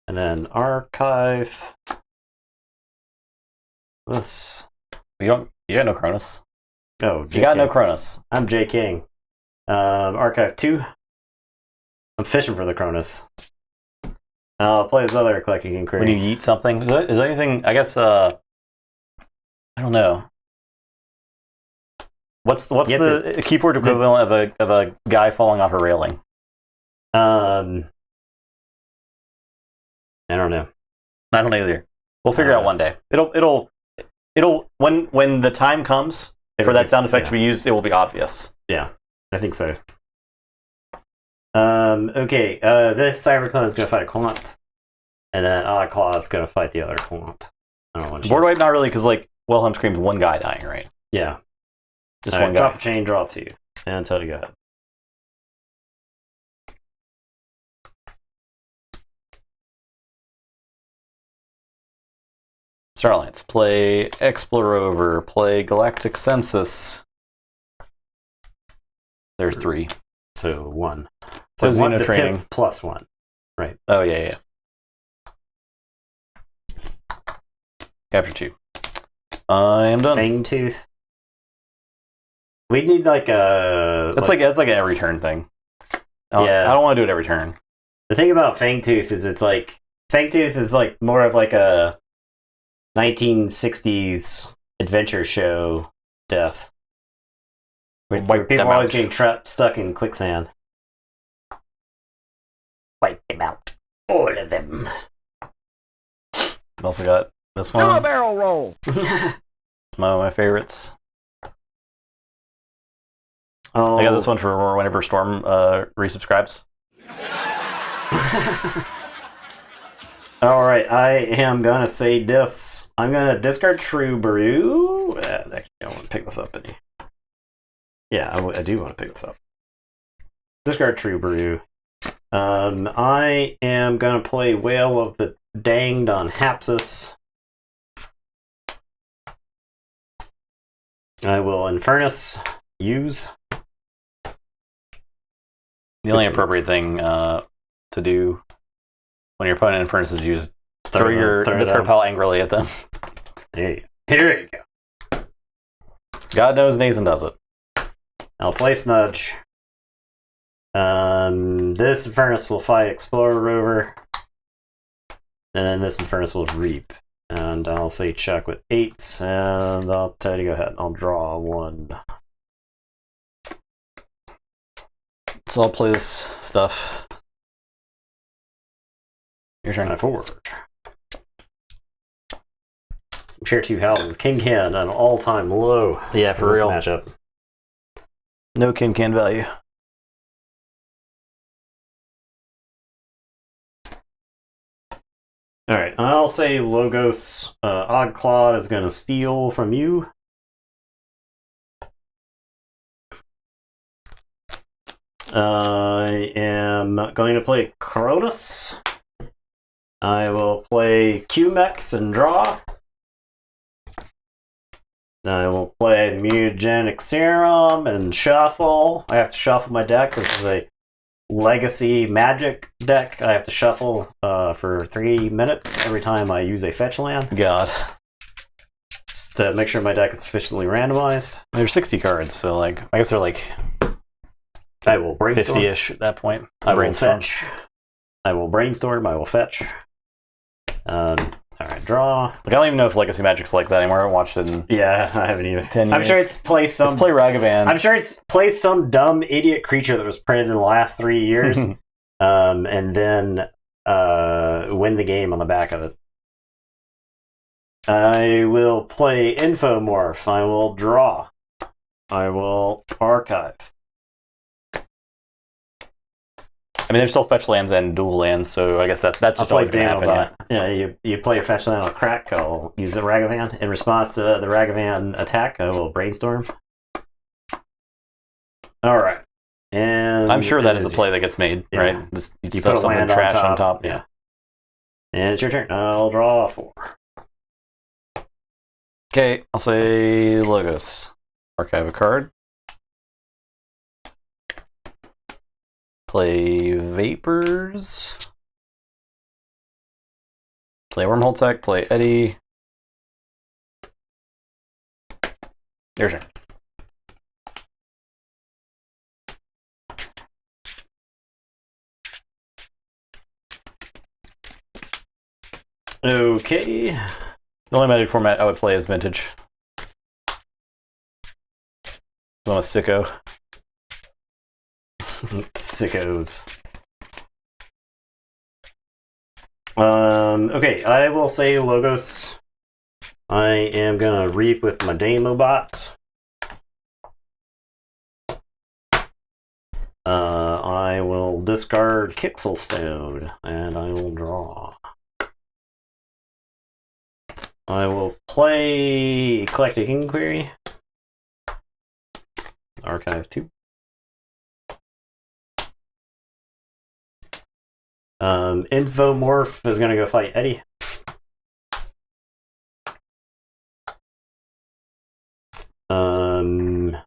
and then archive this. You got no Cronus. Oh, you got no Cronus. I'm J King. Archive 2. I'm fishing for the Cronus. I'll play this other Eclectic Inquiry. When you yeet something, is there anything? I guess I don't know. What's the Keyforge equivalent of a guy falling off a railing? I don't know. I don't know either. We'll figure out one day. It'll when the time comes for that sound effect to be used, it will be obvious. Yeah, I think so. Okay. This Cyberclone is gonna fight a Quant, and then Odd Claw's gonna fight the other Quant. I don't want board wipe, not really, because like Wilhelm screams one guy dying, right? Yeah. Just one guy. Drop a chain, draw 2, and tell you go ahead. Starlines, play Explorover, play Galactic Census. There's 3. So 1. So one Xeno Training. Plus 1. Right. Oh, yeah. Capture 2. I am done. Fangtooth. We'd need like a... It's like an every turn thing. I don't want to do it every turn. The thing about Fangtooth is it's like... Fangtooth is like more of like a 1960s adventure show death. Where people are always getting trapped, stuck in quicksand. Wipe them out. All of them. I've also got this one. Do a barrel roll. One of my favorites. Oh. I got this one for whenever Storm resubscribes. Alright, I am gonna say this. I'm gonna discard True Brew. Actually, I want to pick this up. Yeah, I do want to pick this up. Discard True Brew. I am gonna play Whale of the Danged on Hapsis. I will Infernus use. The only appropriate thing to do when your opponent Infernus is used, throw your discard pile angrily at them. Here you go. God knows Nathan does it. I'll play Smudge. This Infernus will fight Explorer Rover. And then this Infernus will Reap. And I'll say check with 8s, and I'll tell you to go ahead. I'll draw 1. So I'll play this stuff. Your turn. I forward. Share 2 houses. King Can, an all-time low. Yeah, for real. Matchup. No can value. Alright, I'll say Logos Oddclaw is going to steal from you. I am going to play Cronus. I will play Q-Mex and draw. I will play the Mutagenic Serum and shuffle. I have to shuffle my deck. This is a Legacy Magic deck. I have to shuffle for 3 minutes every time I use a fetch land. God. Just to make sure my deck is sufficiently randomized. There's 60 cards, so like I guess they're like I will brainstorm. 50-ish at that point. I will fetch. I will brainstorm. I will fetch. Alright, draw. Like, I don't even know if Legacy Magic's like that anymore. I haven't watched it in Yeah, I haven't either. 10 years. I'm sure it's play some. Let's play Ragavan. I'm sure it's play some dumb idiot creature that was printed in the last 3 years, and then win the game on the back of it. I will play Infomorph. I will draw. I will archive. I mean, there's still fetch lands and dual lands, so I guess that's just always going to happen. Yeah, you play a fetch land on a crack. I'll use a Ragavan. In response to the Ragavan attack, I will brainstorm. Alright. And I'm sure that is a play that gets made, right? You put something trash on top. Yeah. And it's your turn. I'll draw 4. Okay, I'll say Logos. Archive a card. Play Vapors. Play Wormhole Tech. Play Eddie. Your turn. Okay. The only Magic format I would play is Vintage. I'm a sicko. Sickos. Okay, I will say Logos. I am gonna Reap with my Demobot. I will discard Kixelstone, and I will draw. I will play Eclectic Inquiry. Archive 2. Infomorph is gonna go fight Eddie. And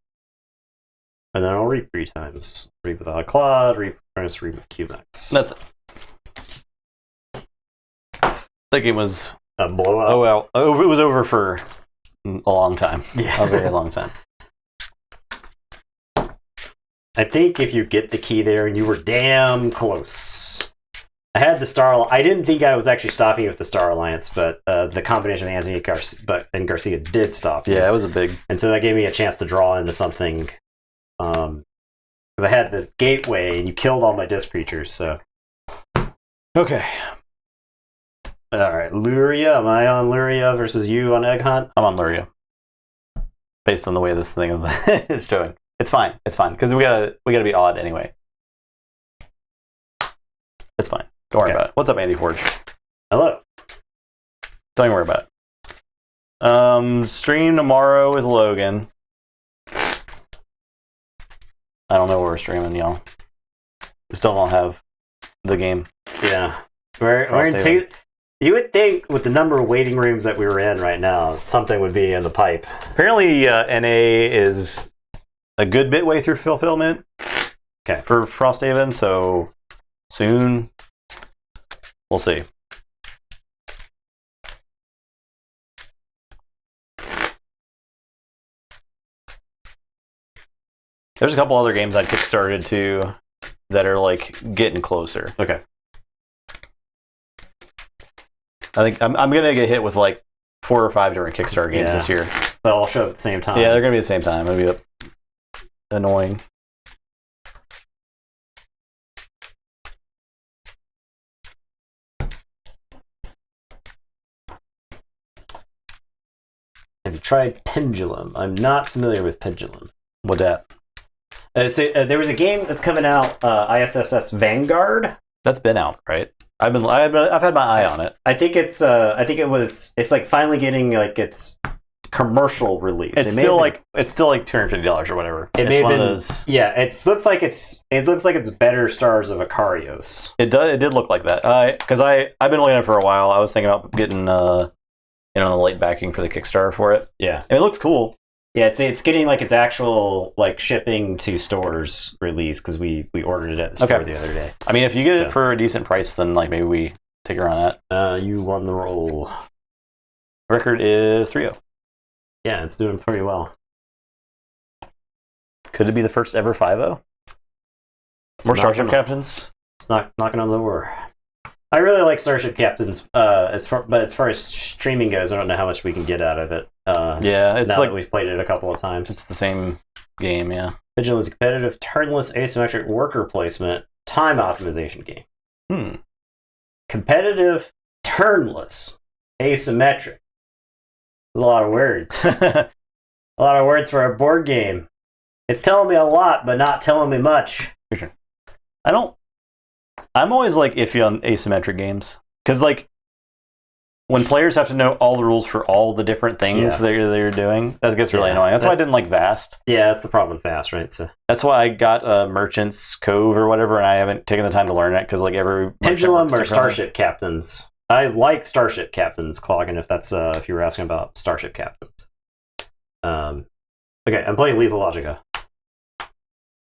then I'll Reap 3 times. Reap with Oddclaw, Reap with Q-Mex. That's it. That game was a blowout. Oh well, it was over for a long time. Yeah. A very long time. I think if you get the key there, you were damn close. I had the Star. I didn't think I was actually stopping you with the Star Alliance, but the combination of Anthony and Garcia did stop you. Yeah, it was a big. And so that gave me a chance to draw into something. Because I had the Gateway, and you killed all my disc creatures. So Okay. All right, Luria. Am I on Luria versus you on Egg Hunt? I'm on Luria. Based on the way this thing is, is showing. It's fine. It's fine. Because we gotta be odd anyway. It's fine. Don't worry about it. What's up, Andy Forge? Hello. Don't even worry about it. Stream tomorrow with Logan. I don't know where we're streaming, y'all. We still don't have the game. Yeah. We're in You would think with the number of waiting rooms that we were in right now, something would be in the pipe. Apparently, NA is a good bit way through fulfillment. Okay. For Frosthaven, so soon we'll see. There's a couple other games I'd kickstarted too that are like getting closer. Okay. I think I'm gonna get hit with like 4 or 5 different Kickstarter games this year. They'll all show up at the same time. Yeah, they're gonna be at the same time. It'll be annoying. Have you tried Pendulum? I'm not familiar with Pendulum. What that? There was a game that's coming out, ISSS Vanguard. That's been out, right? I've had my eye on it. I think it's like finally getting like its commercial release. It's still like $250 or whatever. It may have been. Yeah, it looks like it's better Stars of Ikarios. It did look like that. Because I've been looking at it for a while. I was thinking about getting the late backing for the Kickstarter for it. Yeah, and it looks cool. Yeah, it's getting like its actual like shipping to stores release because we ordered it at the store the other day. I mean, if you get it for a decent price, then like maybe we take her on that. You won the roll. Record is 3-0. Yeah, it's doing pretty well. Could it be the first ever 5-0? More Starship Captains? It's knocking on the door. I really like Starship Captains. But as far as streaming goes, I don't know how much we can get out of it. Yeah, it's now like that we've played it a couple of times. It's the same game, yeah. Vigil is a competitive, turn-less, asymmetric worker placement time optimization game. Competitive, turnless, asymmetric. A lot of words. A lot of words for a board game. It's telling me a lot, but not telling me much. I'm always like iffy on asymmetric games because like when players have to know all the rules for all the different things they're doing, that gets really annoying. That's why I didn't like Vast. Yeah, that's the problem with Vast, right? So that's why I got Merchant's Cove or whatever, and I haven't taken the time to learn it because like every Pendulum or Starship Captains. I like Starship Captains, Cloggin, if you were asking about Starship Captains. Okay, I'm playing Lethal Logica.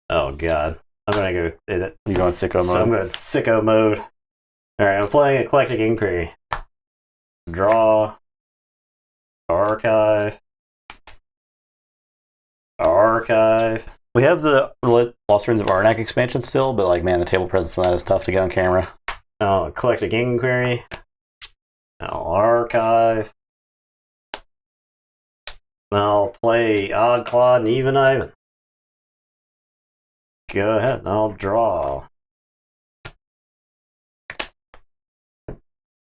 Oh god. I'm gonna go. You going sicko mode? So I'm going sicko mode. Alright, I'm playing Eclectic Inquiry. Draw. Archive. We have the Lost Ruins of Arnak expansion still, but like man, the table presence on that is tough to get on camera. Oh, Eclectic Inquiry. I'll archive. I'll play Odd Clod and Even Ivan. Go ahead, I'll draw.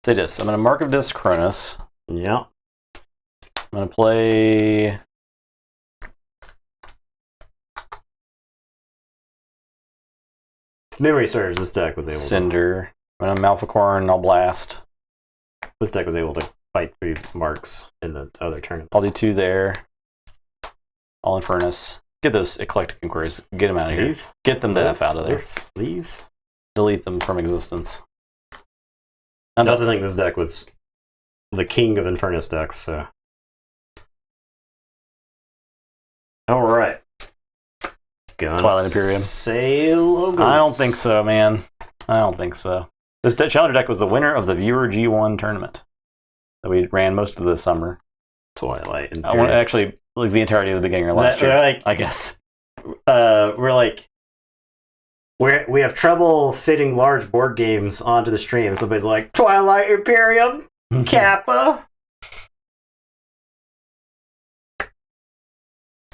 Say this. I'm going to Mark of Disc Cronus. Yeah. I'm going to play... If memory serves, this deck was able Cinder. I'm going to Malficorn, I'll Blast. This deck was able to fight 3 marks in the other tournament. I'll do 2 there. All Infernus. Get those Eclectic Inquiries. Get them out of here. Get them the F out of there. Please. Delete them from existence. I also think this deck was the king of Infernus decks, so. Alright. Twilight Imperium. Say logos. I don't think so, man. I don't think so. This Challenger deck was the winner of the Viewer G1 tournament that we ran most of the summer. Twilight Imperium. I want actually like the entirety of the beginning of last year. Like, I guess. We have trouble fitting large board games onto the stream. Somebody's like, Twilight Imperium, Kappa.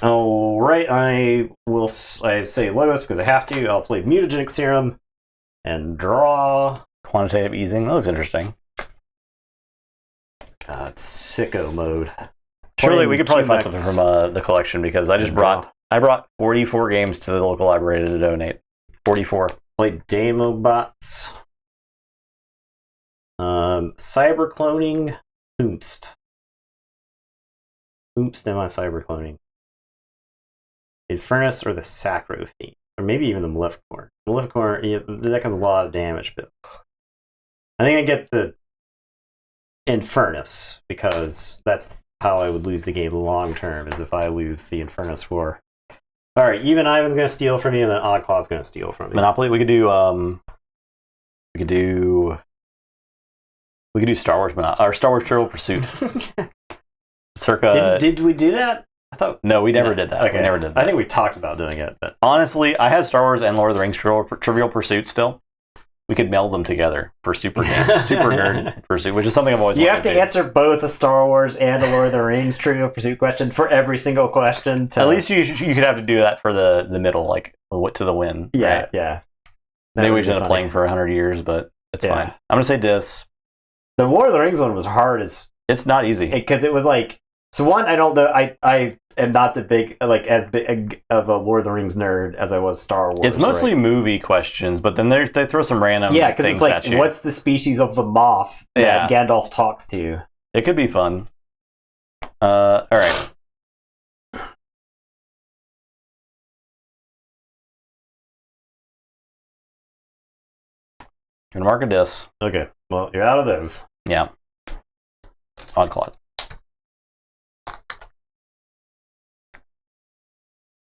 All right, I say logos because I have to. I'll play Mutagenic Serum and draw. Quantitative Easing. That looks interesting. God, sicko mode. Surely we could probably find something from the collection because I brought 44 games to the local library to donate. 44. Played Demo Bots. Cyber Cloning. Oomst. Oomst am I cyber cloning? Infernus or the Sacro Fiend. Or maybe even the Maleficorn. Maleficorn, the deck has a lot of damage builds. I think I get the Infernus, because that's how I would lose the game long term, is if I lose the Infernus War. Alright, even Ivan's going to steal from you, and then Oddclaw's going to steal from you. Monopoly, we could do Star Wars or Star Wars Trivial Pursuit. Circa Did we do that? I thought no, we never did that. Okay. We never did that. I think we talked about doing it, but honestly, I have Star Wars and Lord of the Rings Trivial Pursuit still. We could meld them together for Super Nerd Pursuit, which is something I've always wanted you have to answer both a Star Wars and a Lord of the Rings Trivial Pursuit question for every single question. At least you could have to do that for the middle, like to the win. Yeah, right? yeah. Maybe we should end up playing for 100 years, but it's fine. I'm gonna say Dis. The Lord of the Rings one was hard as it's not easy because it was like one. I don't know. I am not as big of a Lord of the Rings nerd as I was Star Wars. It's mostly movie questions, but then they throw some random because things it's like at you. what's the species of the moth that Gandalf talks to? It could be fun. All right. Gonna mark a Dis. Okay. Well, you're out of those. Yeah. Oddclot.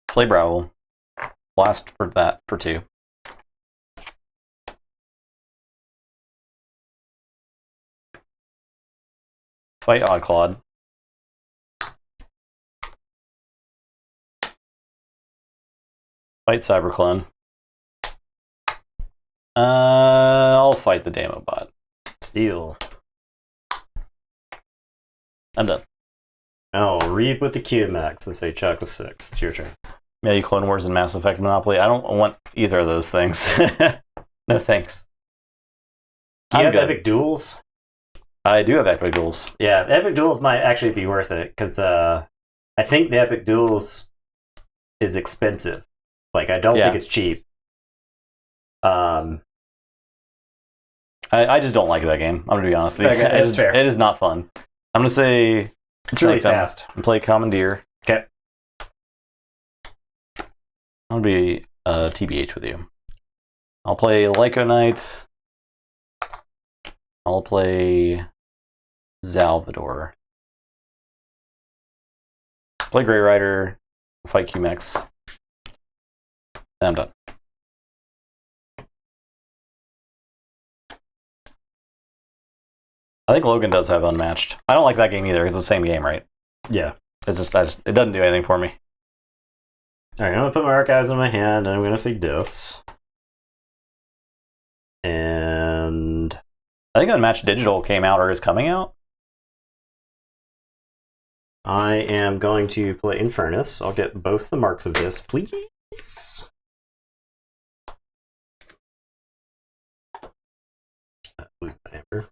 Play Brawl. Blast for that for 2. Fight Oddclad. Fight Cyberclone. I'll fight the Damobot. Steal. I'm done. Oh, reap with the QMax and say Chuck with 6. It's your turn. Maybe Clone Wars and Mass Effect Monopoly. I don't want either of those things. No thanks. Do you have Epic Duels? I do have Epic Duels. Yeah, Epic Duels might actually be worth it because I think the Epic Duels is expensive. Like, I don't think it's cheap. I just don't like that game. I'm gonna be honest. Okay, that's fair. It is not fun. I'm gonna say it's really fast. And play Commandeer. Okay. I'm gonna be TBH with you. I'll play Lyco Knight. I'll play Salvador. Play Grey Rider. Fight QMX. And I'm done. I think Logan does have Unmatched. I don't like that game either. It's the same game, right? Yeah. It's just it doesn't do anything for me. Alright, I'm gonna put my archives in my hand and I'm gonna say Dis. And I think Unmatched Digital came out or is coming out. I am going to play Infernus. I'll get both the marks of this, please. Lose the hammer.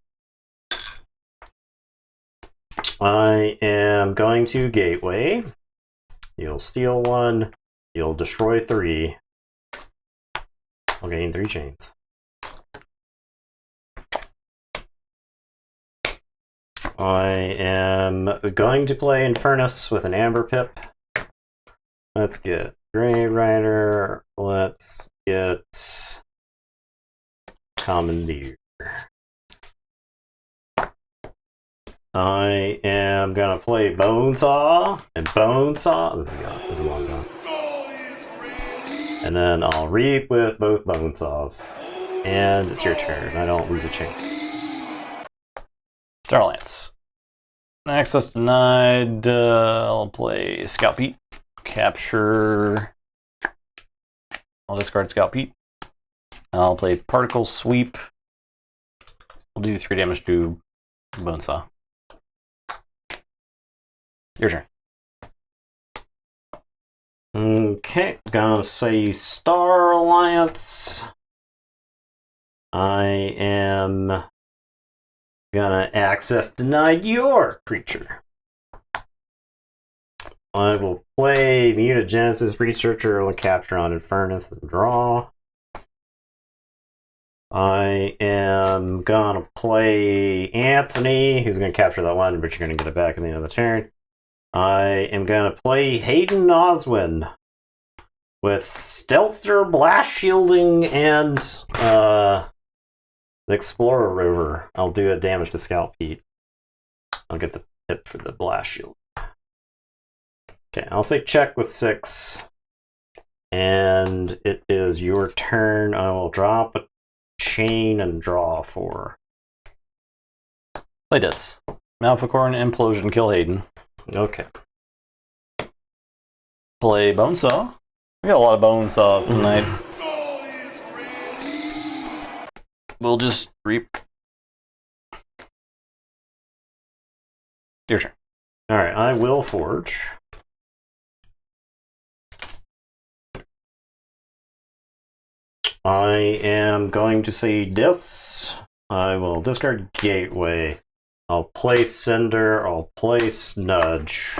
I am going to Gateway. You'll steal 1. You'll destroy 3. I'll gain 3 chains. I am going to play Infernus with an Amber Pip. Let's get Grey Rider. Let's get Commandeer. I am gonna play Bonesaw and Bonesaw. This is long gone. And then I'll reap with both Bonesaws. And it's your turn. I don't lose a chain. Starlance. Access denied. I'll play Scout Pete. Capture. I'll discard Scout Pete. I'll play Particle Sweep. We'll do 3 damage to Bonesaw. Your turn. Okay, gonna say Star Alliance. I am gonna access deny your creature. I will play Mutagenesis Researcher and capture on Infernus and draw. I am gonna play Anthony, who's gonna capture that one, but you're gonna get it back at the end of the turn. I am gonna play Hayden Oswin with Stealthster, Blast Shielding, and the Explorer Rover. I'll do a damage to Scout Pete. I'll get the pip for the blast shield. Okay, I'll say check with 6. And it is your turn. I will drop a chain and draw 4. Play this. Malficorn, Implosion, kill Hayden. Okay. Play Bonesaw. We got a lot of Bonesaws tonight. We'll just reap. Your turn. Alright, I will forge. I am going to say this. I will discard Gateway. I'll play Cinder. I'll play Snudge.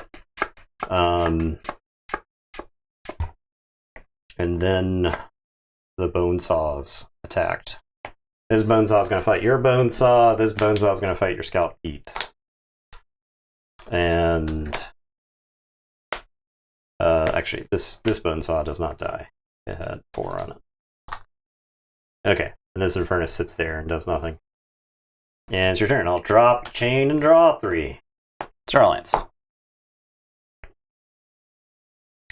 And then the Bonesaws attacked. This Bonesaw is going to fight your Bonesaw. This Bonesaw is going to fight your Scout Beat. And actually, this Bonesaw does not die. It had 4 on it. Okay, and this Infernus sits there and does nothing. And it's your turn. I'll drop chain and draw 3. Starlines.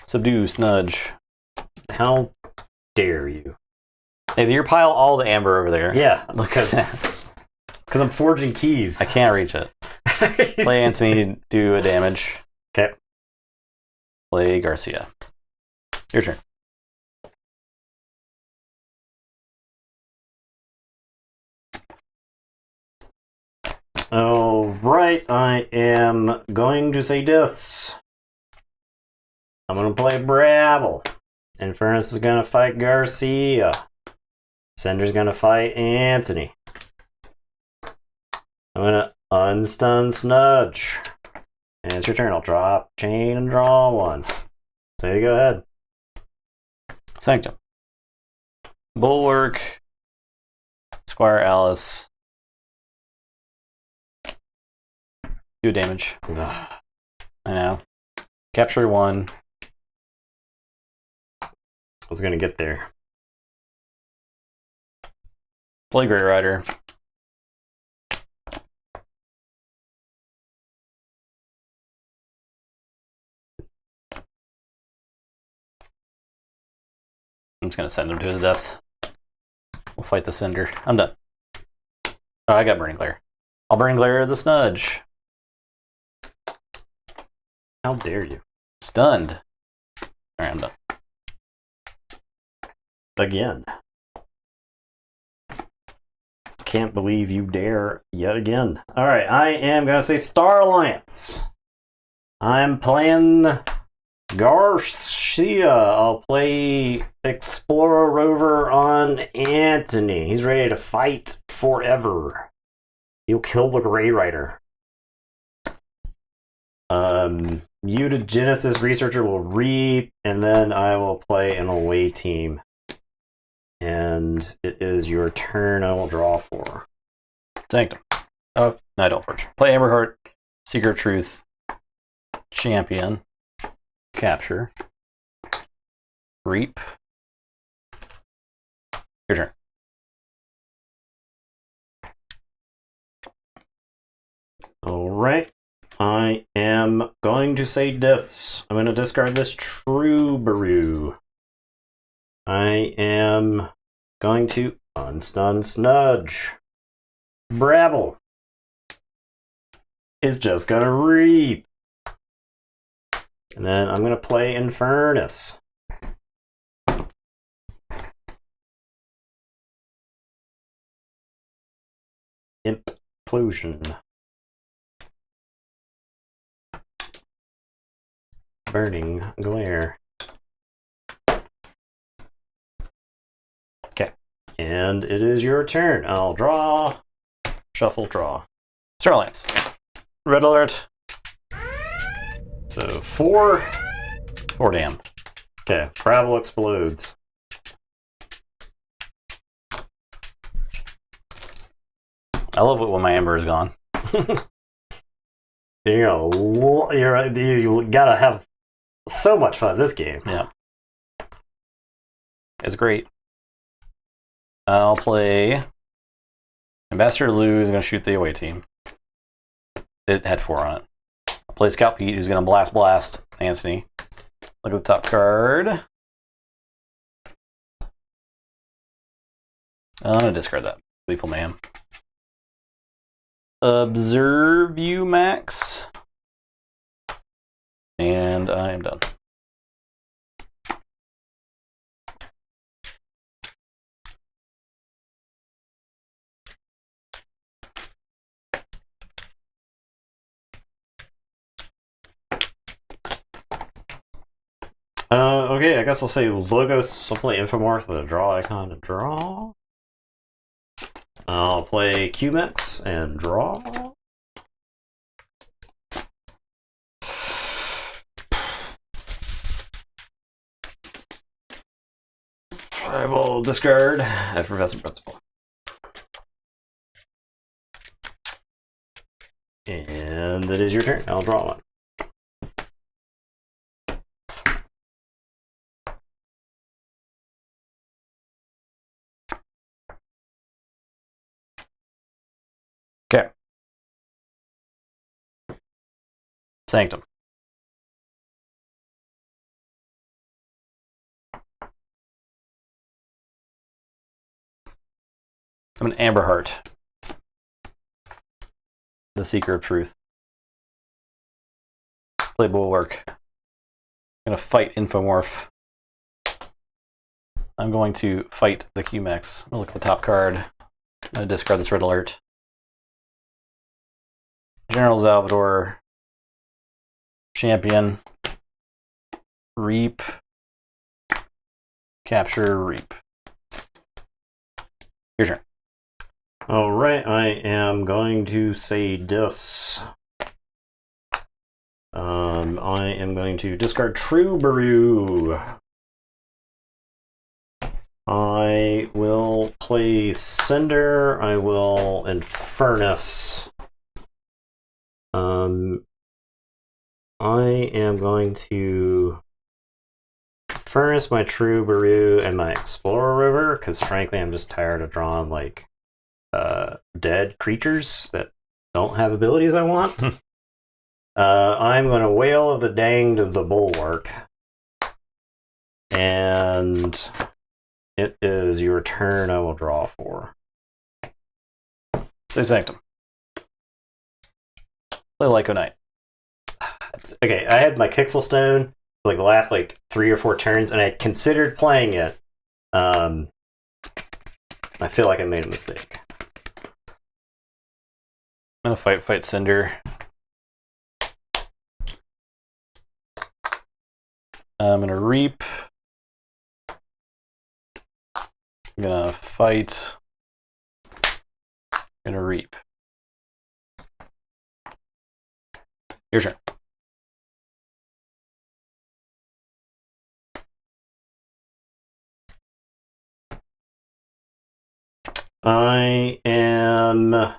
Subdue, Snudge. How dare you? Hey, you pile all the amber over there. Yeah, because I'm forging keys. I can't reach it. Play Anthony, do a damage. Okay. Play Garcia. Your turn. Alright, I am going to say this. I'm going to play Brabble. Infernus is going to fight Garcia. Cinder's going to fight Anthony. I'm going to unstun Snudge. And it's your turn. I'll drop chain and draw 1. So you go ahead. Sanctum. Bulwark. Squire Alice. Do damage. Ugh. I know. Capture 1. I was going to get there. Play Grey Rider. I'm just going to send him to his death. We'll fight the Cinder. I'm done. Oh, I got Burning Glare. I'll Burning Glare the Snudge. How dare you? Stunned. Alright, I'm done. Again. Can't believe you dare yet again. Alright, I am going to say Star Alliance. I'm playing Garcia. I'll play Explorer Rover on Anthony. He's ready to fight forever. He'll kill the Grey Rider. Mutagenesis Researcher will reap, and then I will play an away team. And it is your turn. I will draw 4. Sanctum. Oh, no, I don't forge. Play Amberheart, Secret Truth, Champion, Capture, Reap. Your turn. Alright. I am going to say this. I'm going to discard this Troubadour. I am going to unstun Snudge. Brabble is just going to reap. And then I'm going to play Infernus. Implosion. Burning Glare. Okay. And it is your turn. I'll draw. Shuffle, draw. Starlines. Red Alert. So 4. 4 damn. Okay. Brabble explodes. I love it when my Amber is gone. You gotta have so much fun this game. Yeah. It's great. I'll play Ambassador Lou is going to shoot the away team. It had 4 on it. I'll play Scout Pete, who's going to blast Anthony. Look at the top card. I'm going to discard that. Lethal Mayhem. Observe you, Max. And I am done. Okay, I guess I'll say Logos. I'll play Infomorph with a draw icon to draw. I'll play QMX and draw. I will discard Effervescent Principle. And it is your turn. I'll draw one. Okay. Sanctum. I'm an Amberheart. The Seeker of Truth. Play Bulwark. I'm going to fight Infomorph. I'm going to fight the QMX. I'll look at the top card. I'm going to discard this red alert. General Salvador. Champion. Reap. Capture, reap. Your turn. Alright, I am going to say this. I am going to discard True Baru. I will play Cinder. I will Infernus. I am going to Furnace my True Baru and my Explorer River, because frankly I'm just tired of drawing like dead creatures that don't have abilities I want. I'm going to Whale of the Danged of the Bulwark. And it is your turn. I will draw 4. Say Sanctum. Play Lyco Knight. Okay, I had my Kixel Stone for like the last like 3 or 4 turns, and I considered playing it. I feel like I made a mistake. I'm gonna fight Cinder. I'm gonna reap. I'm gonna fight. I'm gonna reap. Your turn. I am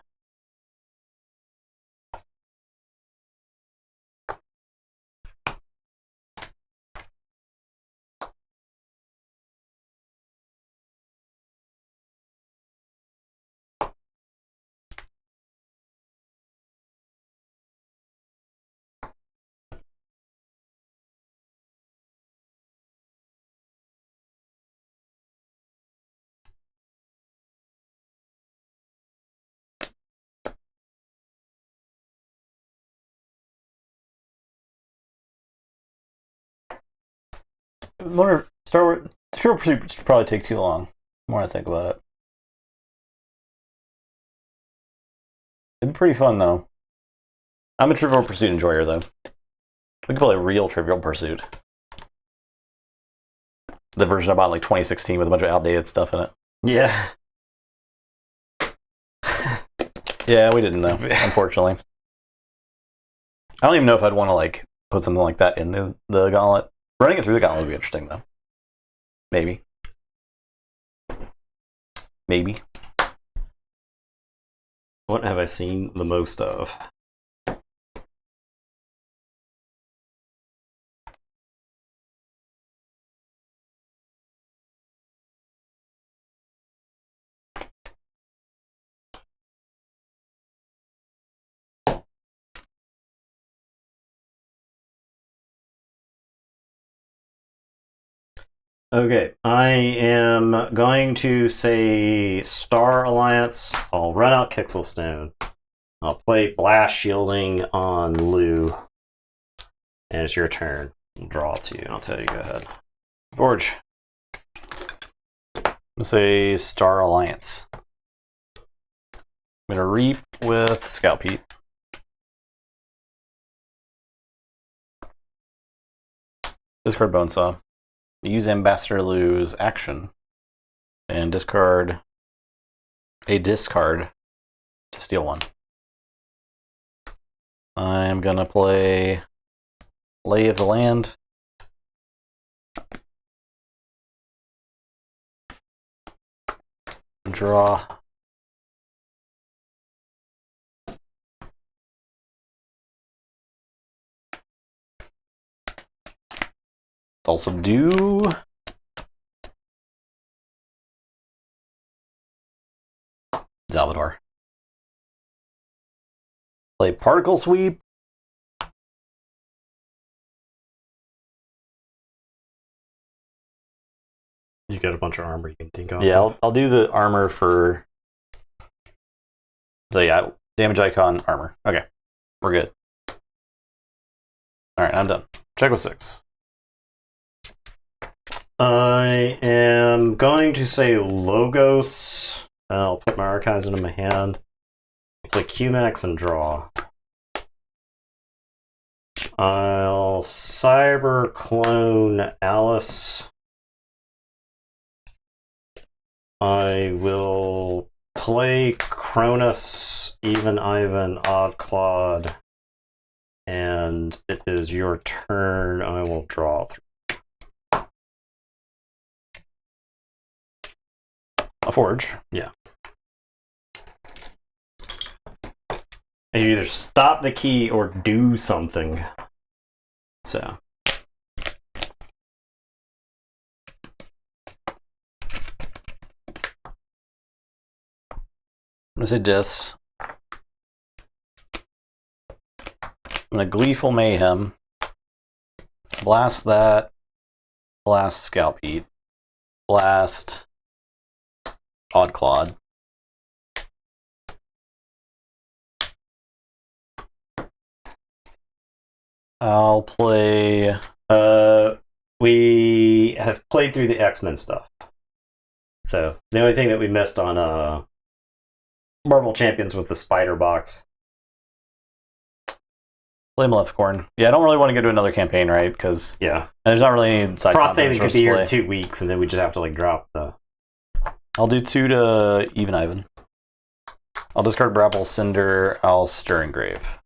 Star Wars. The Trivial Pursuit would probably take too long. The more I think about it. It'd be pretty fun though. I'm a Trivial Pursuit enjoyer though. We could play a real Trivial Pursuit. The version I bought in like 2016 with a bunch of outdated stuff in it. yeah. Yeah, we didn't know, unfortunately. I don't even know if I'd want to like put something like that in the gauntlet. Running it through the gauntlet would be interesting though. Maybe. Maybe. What have I seen the most of? Okay, I am going to say Star Alliance. I'll run out Kixelstone. I'll play Blast Shielding on Lou. And it's your turn. I'll draw 2. I'll tell you, go ahead. Forge. Let's say Star Alliance. I'm going to Reap with Scout Pete. Discard Bonesaw. Use Ambassador Lou's action. And discard a discard to steal 1. I'm going to play Lay of the Land. Draw. I'll subdue. Salvador. Play Particle Sweep. You got a bunch of armor you can think of. Yeah, I'll do the armor for. So yeah, damage icon, armor. Okay, we're good. All right, I'm done. Check with 6. I am going to say Logos. I'll put my archives into my hand. Play QMax and draw. I'll Cyber Clone Alice. I will play Cronus, Even Ivan, Odd Claude, and it is your turn. I will draw 3. A Forge. Yeah. And you either stop the key or do something. So. I'm going to say Dis. I'm going to Gleeful Mayhem. Blast that. Blast Scalp Heat. Blast Odd Claude. I'll play... We have played through the X-Men stuff. So, the only thing that we missed on Marvel Champions was the spider box. Play Maleficorn. Yeah, I don't really want to go to another campaign, right? Because yeah, there's not really any side Frost Haven content could be here play. in 2 weeks, and then we just have to like drop the. I'll do 2 to Even Ivan. I'll discard Brapple Cinder. I'll Stirring Grave.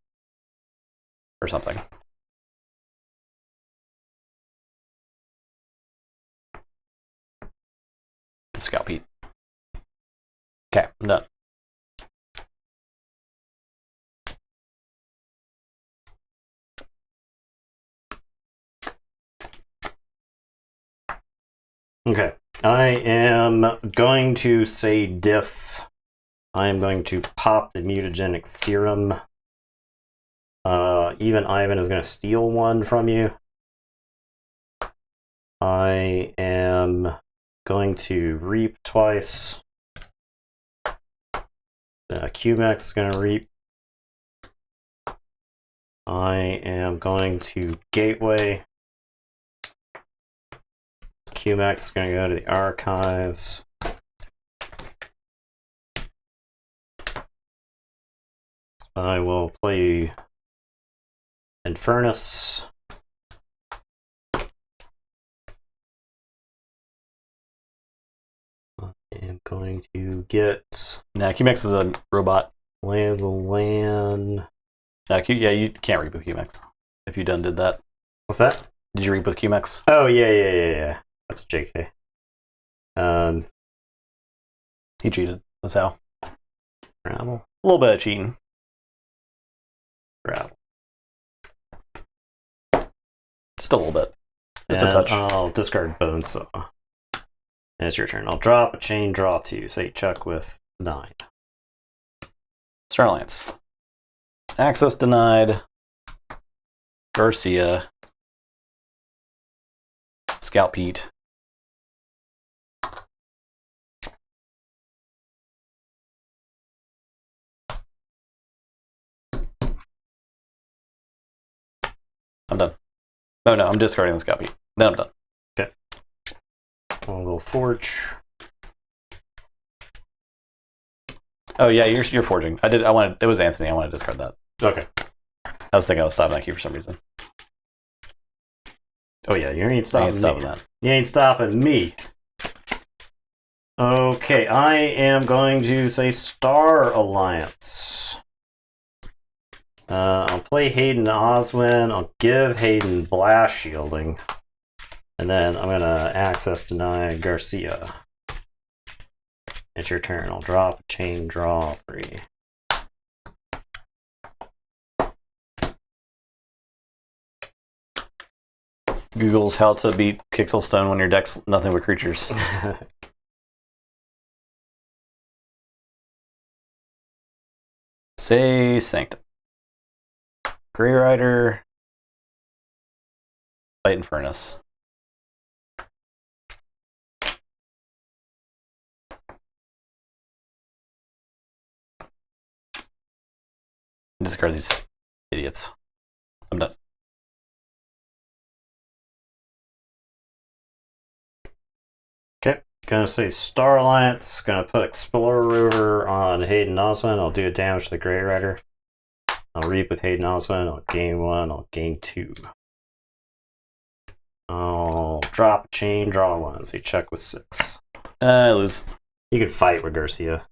Or something. Scalp Heat. Okay, I'm done. Okay, I am going to say Dis. I am going to pop the mutagenic serum. Even Ivan is going to steal 1 from you. I am going to Reap twice. QMax is going to Reap. I am going to Gateway. QMax is going to go to the archives. I will play Infernus. I am going to get Nah, QMax is a robot. Lay of the Land. Yeah, you can't reap with QMax. If you done did that. What's that? Did you reap with QMax? Oh, yeah. That's JK. He cheated. That's how. Rabble. A little bit of cheating. Rabble. Just a little bit. Just And a touch. I'll discard Bonesaw. And it's your turn. I'll drop a chain, draw 2. Say Chuck with 9. Star Alliance. Access denied. Garcia. Scalp Pete. I'm done. Oh no, I'm discarding this copy. Then I'm done. Okay. I'll go forge. Oh yeah, you're forging. It was Anthony. I wanted to discard that. Okay. I was thinking I was stopping that key for some reason. Oh yeah, you ain't stopping me. that. You ain't stopping me. Okay, I am going to say Star Alliance. I'll play Hayden Oswin. I'll give Hayden blast shielding. And then I'm going to access deny Garcia. It's your turn. I'll drop a chain, draw 3. Google's how to beat Kixel Stone when your deck's nothing but creatures. Say Sanctum. Grey Rider. Fight and Furnace. Discard these idiots. I'm done. Okay, gonna say Star Alliance. Gonna put Explorer Rover on Hayden Oswin. I'll do damage to the Grey Rider. I'll reap with Hayden Oswin. I'll gain 1. I'll gain 2. I'll drop a chain, draw 1. So you check with 6. I lose. You can fight with Garcia.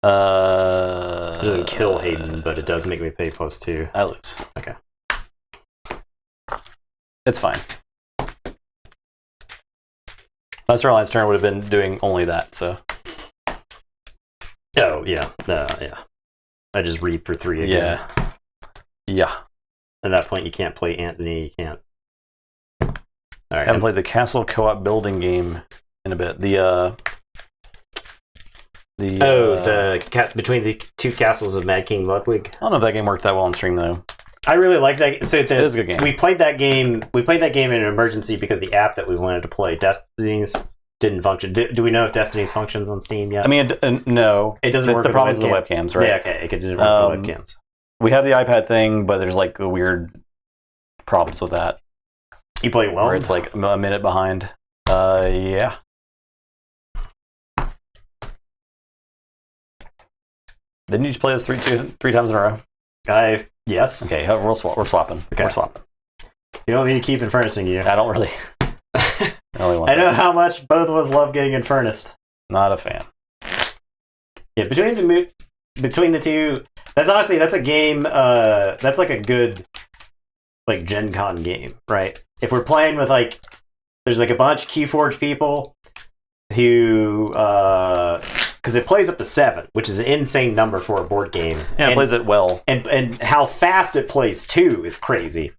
It doesn't kill Hayden, but it does make me pay +2. I lose. Okay. It's fine. My Star Alliance turn would have been doing only that, so. Oh, yeah. Yeah. I just reap for 3 again. Yeah. At that point, you can't play Anthony. You can't. All right. I haven't played the Castle Co-op building game in a bit. Between the 2 castles of Mad King Ludwig. I don't know if that game worked that well on stream though. I really liked that. So it is a good game. We played that game. We played that game in an emergency because the app that we wanted to play, Destiny's, didn't function. Do we know if Destiny's functions on Steam yet? I mean, no. It doesn't work. The with problem is the webcams, right? Yeah, okay. It didn't work with webcams. We have the iPad thing, but there's like the weird problems with that. You play well? Where it's like a minute behind. Yeah. Didn't you just play this three times in a row? Yes. Okay, we're swapping. Okay. We're swapping. You don't need to keep infernusing you. I don't really. I know how much both of us love getting infernused. Not a fan. Yeah, between the two, that's a game. That's like a good, like Gen Con game, right? If we're playing with like, there's like a bunch of Keyforge people who, because it plays up to 7, which is an insane number for a board game. Yeah, it plays it well, and how fast it plays too is crazy.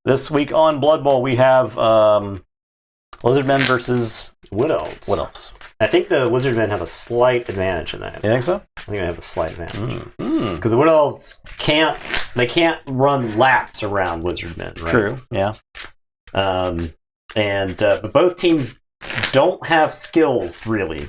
This week on Blood Bowl, we have Lizardmen versus Wood Elves. Wood Elves. I think the Lizardmen have a slight advantage in that. You think so? I think they have a slight advantage. Because the Wood Elves can't run laps around Lizardmen, right? True, yeah. But both teams don't have skills, really.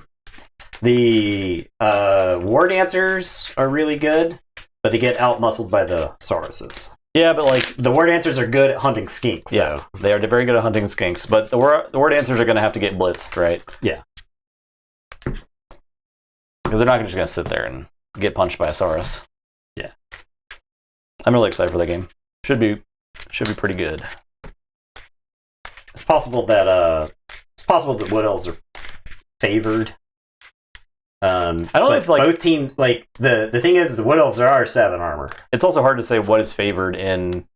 The War Dancers are really good, but they get out-muscled by the Sauruses. Yeah, but like the War Dancers are good at hunting skinks. Yeah, though. They are very good at hunting skinks, but the War Dancers are going to have to get blitzed, right? Yeah, because they're not just going to sit there and get punched by a Saurus. Yeah, I'm really excited for that game. Should be pretty good. It's possible that Wood Elves are favored. I don't know if like both teams like the thing is the Wood Elves are 7 armor. It's also hard to say what is favored in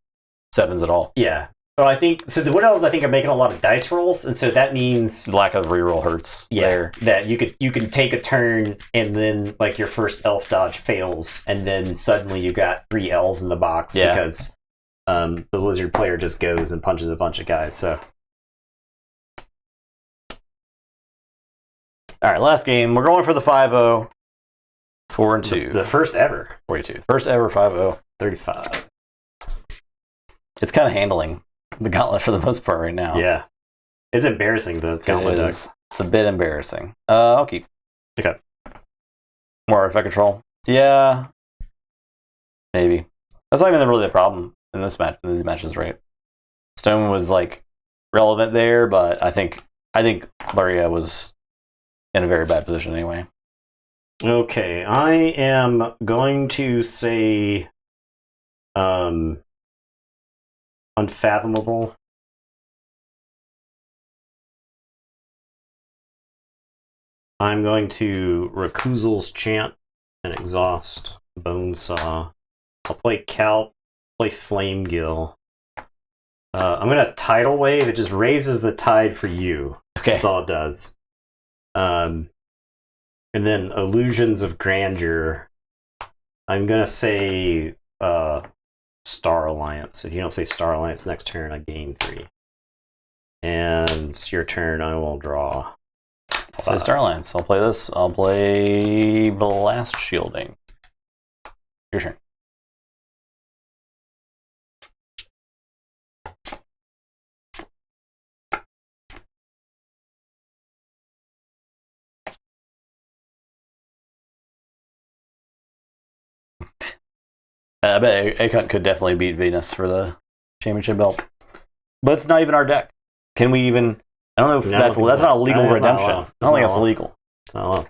7s at all. Yeah. Well, I think so. The Wood Elves, I think, are making a lot of dice rolls, and so that means lack of reroll hurts. Yeah, there. That you can take a turn and then like your first elf dodge fails, and then suddenly you got 3 elves in the box because the lizard player just goes and punches a bunch of guys. So. All right, last game. We're going for the 5-0. 4-2. The first ever. 42. First ever 5-0. 35. It's kind of handling the gauntlet for the most part right now. Yeah. It's embarrassing, the gauntlet decks. It's a bit embarrassing. I'll keep. Okay. More effect control. Yeah. Maybe. That's not even really the problem in this match. In these matches, right? Stone was like relevant there, but I think Laria was in a very bad position anyway. Okay, I am going to say unfathomable. I'm going to Recusals Chant and Exhaust Bonesaw. I'll play Calp, play Flamegill. I'm going to Tidal Wave. It just raises the tide for you. Okay. That's all it does. And then Illusions of Grandeur. I'm going to say Star Alliance. If you don't say Star Alliance next turn, I gain 3. And it's your turn. I will draw. I'll say Star Alliance. I'll play this. I'll play Blast Shielding. Your turn. I bet Akon could definitely beat Venus for the championship belt. But it's not even our deck. Can we even... I don't know if that's not a legal redemption. I don't think that's illegal. It's not allowed.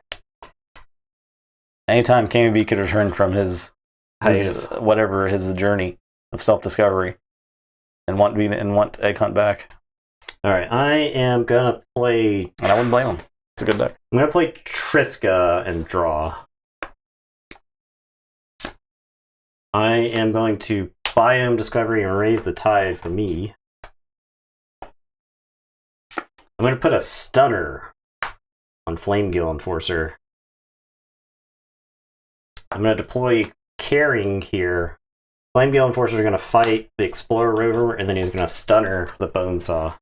Anytime KMB could return from his journey of self-discovery and want Egg Hunt back. Alright, I am going to play... And I wouldn't blame him. It's a good deck. I'm going to play Triska and draw. I am going to Biome Discovery and raise the tide for me. I'm going to put a Stunner on Flamegill Enforcer. I'm going to deploy Caring here. Flamegill Enforcer is going to fight the Explorer Rover, and then he's going to Stunner the Bonesaw.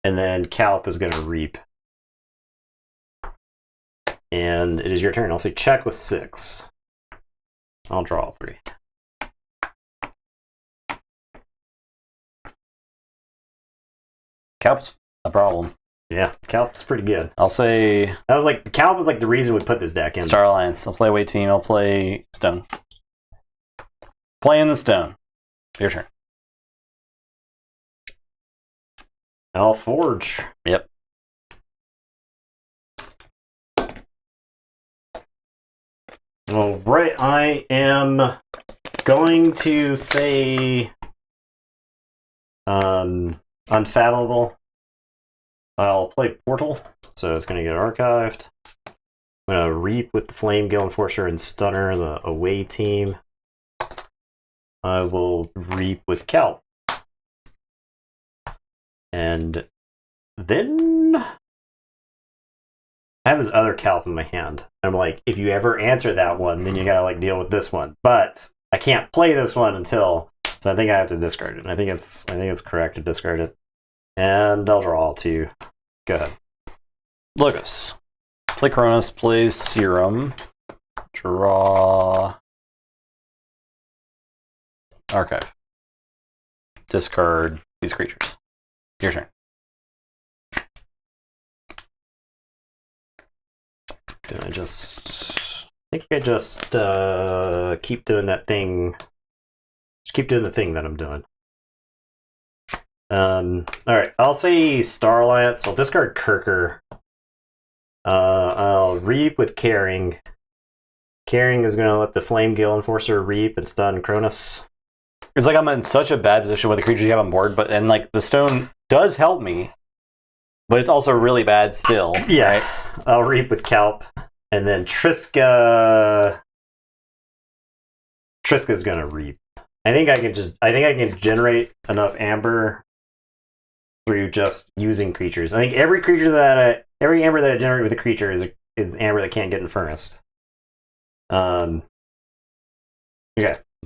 And then Calp is going to Reap. And it is your turn. I'll say check with 6. I'll draw all 3. Calp's a problem. Yeah, Calp's pretty good. I'll say... Calp was like the reason we put this deck in. Star Alliance. I'll play Away Team. I'll play Stone. Playing the Stone. Your turn. I'll Forge. Yep. All right, I am going to say Unfathomable. I'll play Portal, so it's going to get archived. I'm going to Reap with the Flamegill Enforcer and Stunner the Away Team. I will Reap with Calp. And then I have this other Calp in my hand. I'm like, if you ever answer that one, then you gotta like deal with this one. But I can't play this one until, so I think I have to discard it. I think it's correct to discard it. And I'll draw all 2. Go ahead. Logos. Play Cronus, play Serum. Draw. Archive. Discard these creatures. Your turn. I think I just keep doing that thing. Just keep doing the thing that I'm doing. Alright, I'll say Star Alliance. I'll discard Kirker. I'll Reap with Caring. Caring is going to let the Flamegill Enforcer Reap and stun Cronus. It's like I'm in such a bad position with the creatures you have on board, and like the Stone does help me, but it's also really bad still. Yeah. Right? I'll Reap with Calp. And then Triska's gonna Reap. I think I can generate enough amber through just using creatures. I think every amber that I generate with a creature is amber that can't get infernused. Okay,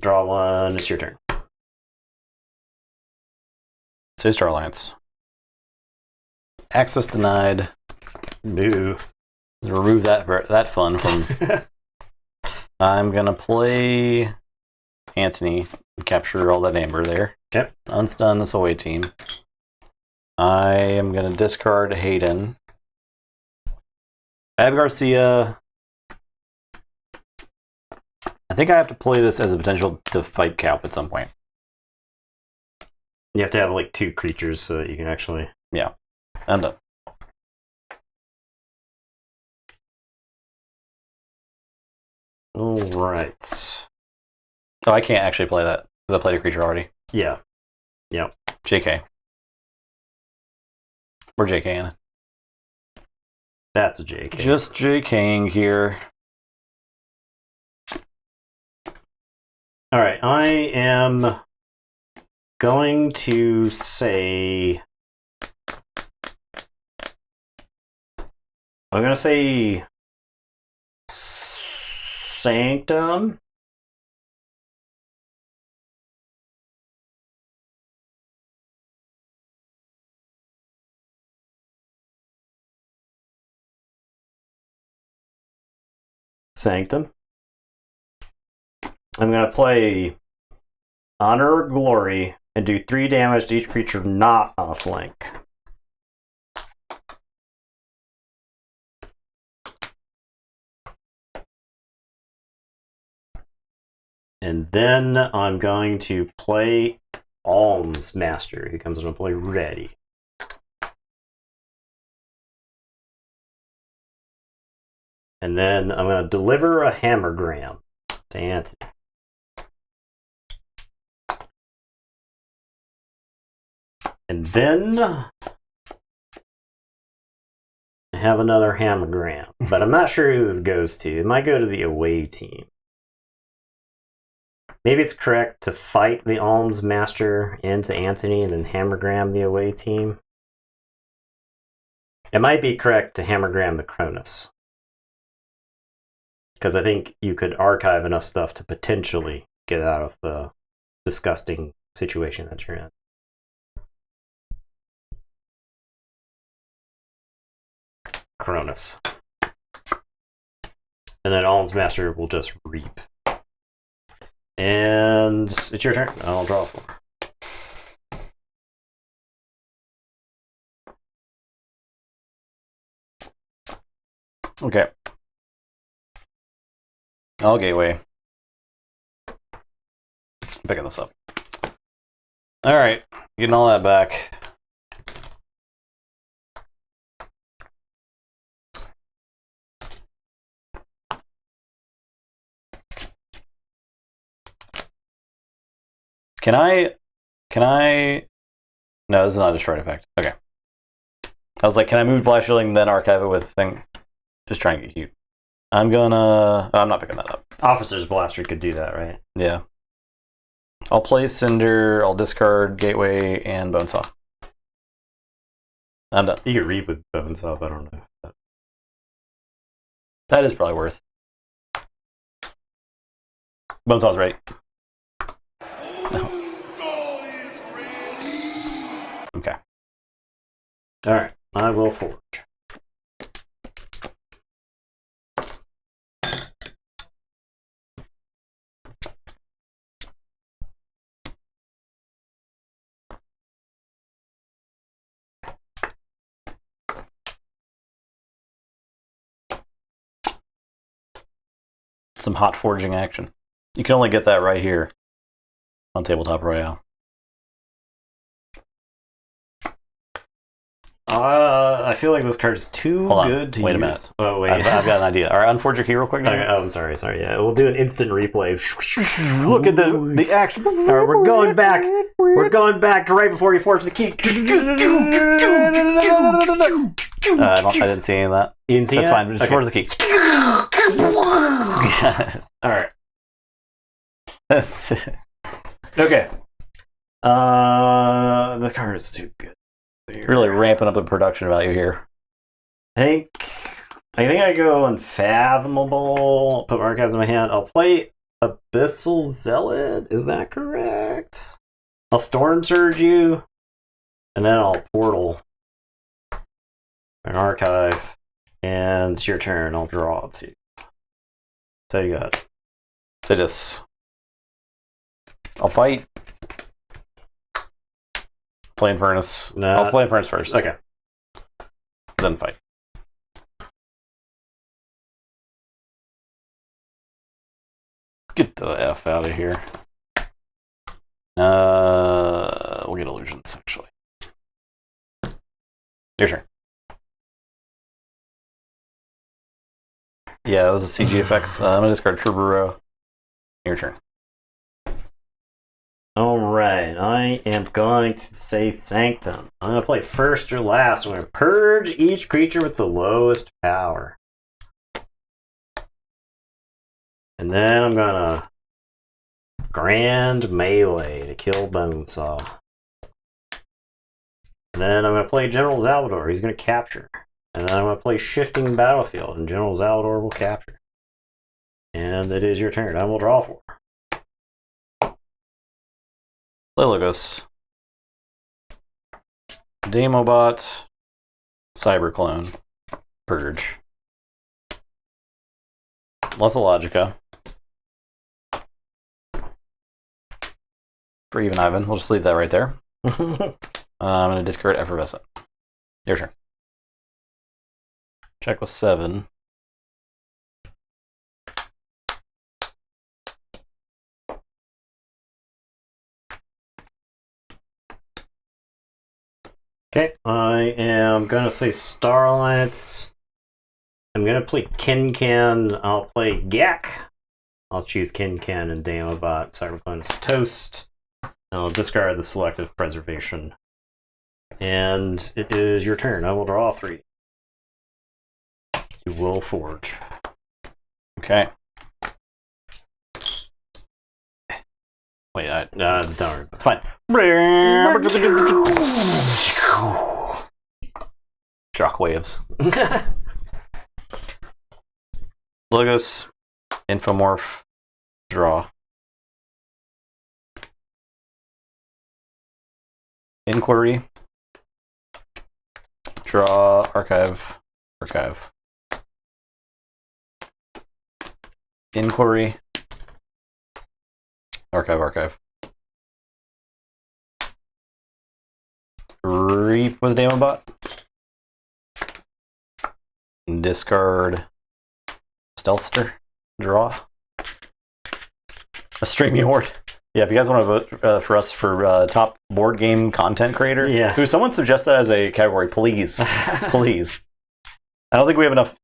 draw 1. It's your turn. Say Star Alliance. Access denied. No. Remove that fun from. I'm gonna play Anthony and capture all that amber there. Okay. Unstun this Away Team. I am going to discard Hayden. I have Garcia. I think I have to play this as a potential to fight Calp at some point. You have to have like 2 creatures so that you can actually... Yeah. I'm done. Alright. Oh, I can't actually play that because I played a creature already. Yeah. Yep. JK. We're JKing. That's a JK. Just JKing here. Alright, I am going to say... I'm going to say... Sanctum? Sanctum. I'm going to play Honor or Glory and do 3 damage to each creature not on a flank. And then I'm going to play Alms Master. He comes into play ready. And then I'm going to deliver a Hammergram to Anthony. And then I have another Hammergram. But I'm not sure who this goes to. It might go to the away team. Maybe it's correct to fight the Alms Master into Anthony and then Hammergram the away team. It might be correct to Hammergram the Cronus. Because I think you could archive enough stuff to potentially get out of the disgusting situation that you're in. Cronus. And then Alms Master will just reap. And it's your turn. I'll draw 4. Okay. I'll gateway. Picking this up. Alright, getting all that back. Can I... No, this is not a destroyed effect. Okay. I was like, can I move Blast Shielding, then archive it with thing? Just trying to get cute. I'm gonna... Oh, I'm not picking that up. Officer's Blaster could do that, right? Yeah. I'll play Cinder, I'll discard Gateway, and Bonesaw. I'm done. You could read with Bonesaw, but I don't know. That is probably worth. Bonesaw's right. Okay. Alright, I will forge. Some hot forging action. You can only get that right here on Tabletop Royale. I feel like this card's too good to use. Wait a minute. Oh, wait. I've got an idea. All right, unforge your key real quick. Okay, oh, I'm sorry. Yeah, we'll do an instant replay. Look at the action. All right, we're going back. We're going back to right before you forge the key. I didn't see any of that. You didn't see That's that? fine. Just Okay. forge the key. All right. Okay. The card is too good. Really ramping up the production value here. I think I go Unfathomable. Put Archives in my hand. I'll play Abyssal Zealot. Is that correct? I'll Storm Surge you, and then I'll Portal an Archive, and it's your turn. I'll draw 2. So you got. So this. I'll fight. Playing Furnace. No. I'll play Furnace first. Okay. Then fight. Get the F out of here. We'll get illusions, actually. Your turn. Yeah, those are CG effects. I'm gonna discard Turburo. Your turn. Alright, I am going to say Sanctum. I'm going to play first or last. I'm going to purge each creature with the lowest power. And then I'm going to Grand Melee to kill Bonesaw. And then I'm going to play General Salvador. He's going to capture. And then I'm going to play Shifting Battlefield, and General Salvador will capture. And it is your turn. I will draw 4. Play Logos. Demobot. Cyberclone. Purge. Lethalogica. For even Ivan. We'll just leave that right there. I'm going to discard Effervescent. Your turn. Check with 7. Okay, I am going to say Starlights. I'm going to play Kincan. I'll play Gak. I'll choose Kincan and Damobot. Cyberclone is Toast. And I'll discard the Selective Preservation. And it is your turn. I will draw 3. You will forge. Okay. Wait, don't worry. it's fine. Shockwaves. Logos. Infomorph. Draw. Inquiry. Draw. Archive. Archive. Inquiry. Archive, archive. Reap with Damobot. Discard Stealthster. Draw. A Streamy Horde. Yeah, if you guys want to vote for us for top board game content creator, Yeah. who someone suggest that as a category, please. Please. I don't think we have enough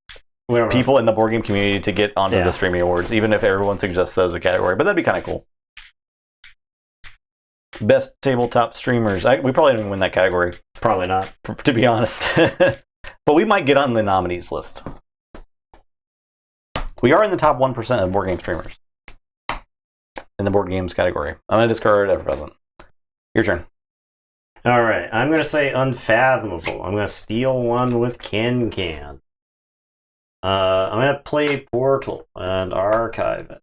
people in the board game community to get onto the Streamy Awards, even if everyone suggests that as a category, but that'd be kind of cool. Best tabletop streamers. We probably didn't win that category. Probably not. To be honest. But we might get on the nominees list. We are in the top 1% of board game streamers. In the board games category. I'm going to discard Effervescent. Your turn. Alright, I'm going to say Unfathomable. I'm going to steal one with Kincan. I'm going to play Portal and archive it.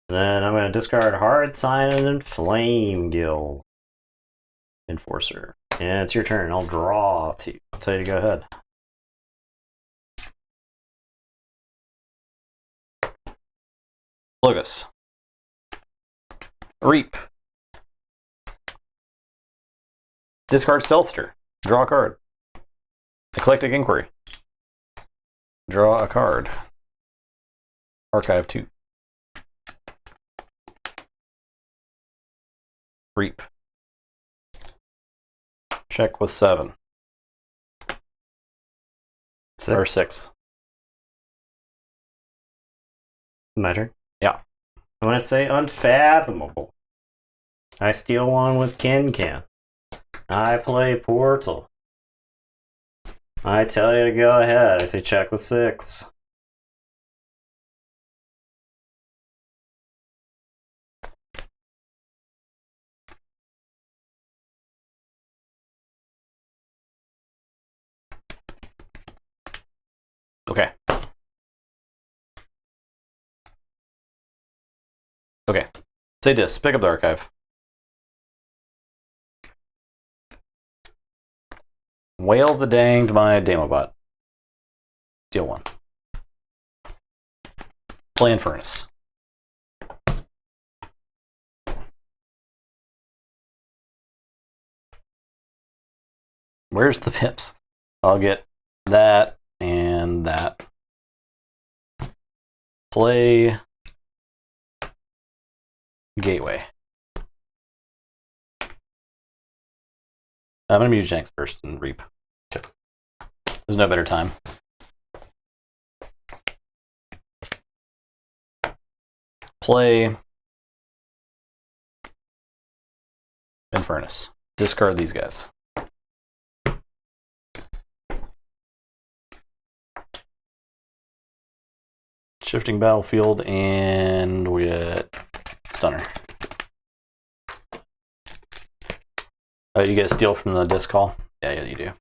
Then I'm going to discard Hard Sign and Flame Guild Enforcer. And it's your turn. I'll draw 2. I'll tell you to go ahead. Logos. Reap. Discard Stealthster. Draw a card. Eclectic Inquiry. Draw a card. Archive 2. Reap. Check with 7. 6. Or 6. My turn? Yeah. I'm going to say Unfathomable. I steal one with Kincan. I play Portal. I tell you to go ahead. I say check with 6. Okay. Okay. Say this. Pick up the archive. Whale the Danged my Damobot. Deal 1. Play in Furnace. Where's the pips? I'll get that and that. Play Gateway. I'm going to Mutagenex first and Reap. Okay. There's no better time. Play Infernus. Discard these guys. Shifting Battlefield, and we get Stunner. Oh, you get a steal from the disc call? Yeah, you do.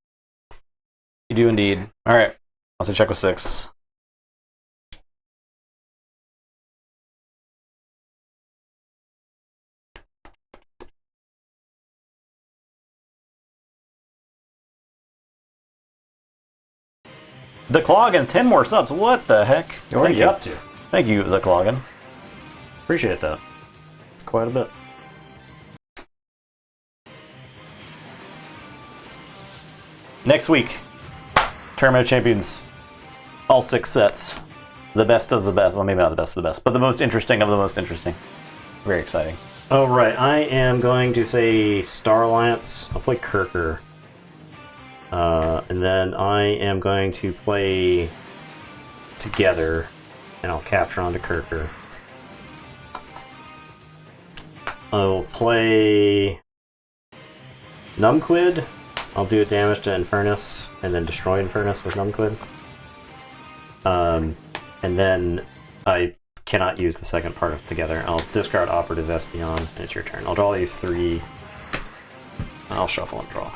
You do indeed. Alright, I'll say check with 6. The Cloggin, 10 more subs. What the heck? What are you up to? Thank you, The Cloggin. Appreciate that. Quite a bit. Next week, Tournament of Champions, all 6 sets. The best of the best. Well, maybe not the best of the best, but the most interesting of the most interesting. Very exciting. Oh, right. I am going to say Star Alliance. I'll play Kirker. And then I am going to play Together, and I'll capture onto Kirker. I'll play Numquid. I'll do damage to Infernus, and then destroy Infernus with Numquid. And then I cannot use the second part of Together. I'll discard Operative Espeon, and it's your turn. I'll draw these 3. I'll shuffle and draw.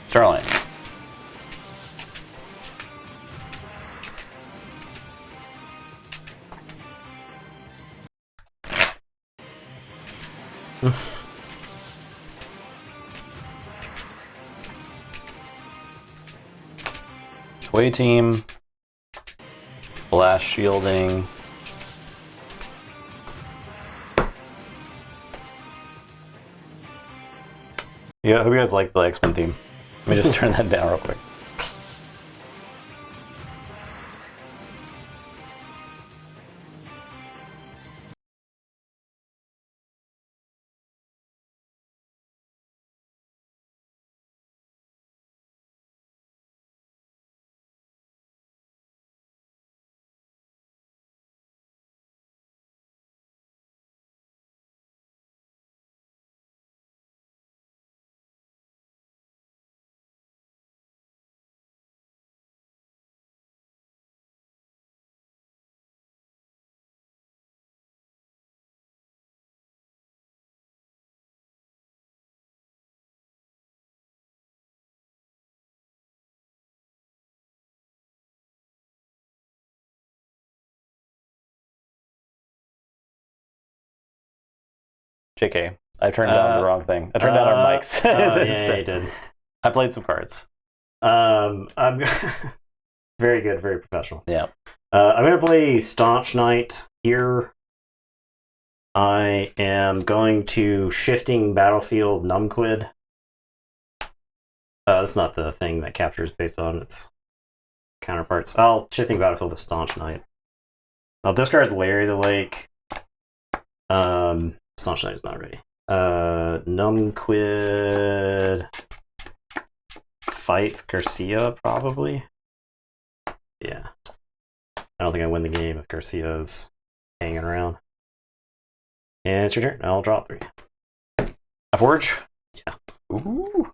Star Alliance. Away team. Blast shielding. Yeah, I hope you guys like the X-Men theme. Let me just turn that down real quick. JK, I turned down the wrong thing. I turned down our mics. Yeah, you did. I played some cards. I'm very good, very professional. Yeah. I'm going to play Staunch Knight here. I am going to Shifting Battlefield Numquid. That's not the thing that captures based on its counterparts. I'll Shifting Battlefield the Staunch Knight. I'll discard Larry the Lake. Staunch Knight is not ready. Numquid fights Garcia, probably. Yeah. I don't think I win the game if Garcia's hanging around. And it's your turn. I'll draw 3. A Forge? Yeah. Ooh.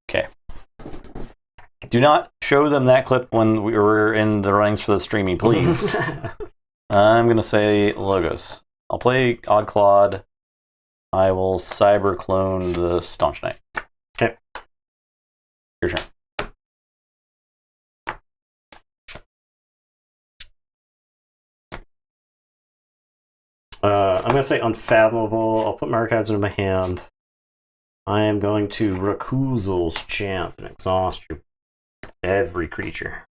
Okay. Do not show them that clip when we were in the runnings for the streaming, please. I'm going to say Logos. I'll play Oddclawed. I will Cyber Clone the Staunch Knight. Okay. Your turn. I'm going to say Unfathomable. I'll put my archives into my hand. I am going to Rakuzel's Chant and exhaust every creature.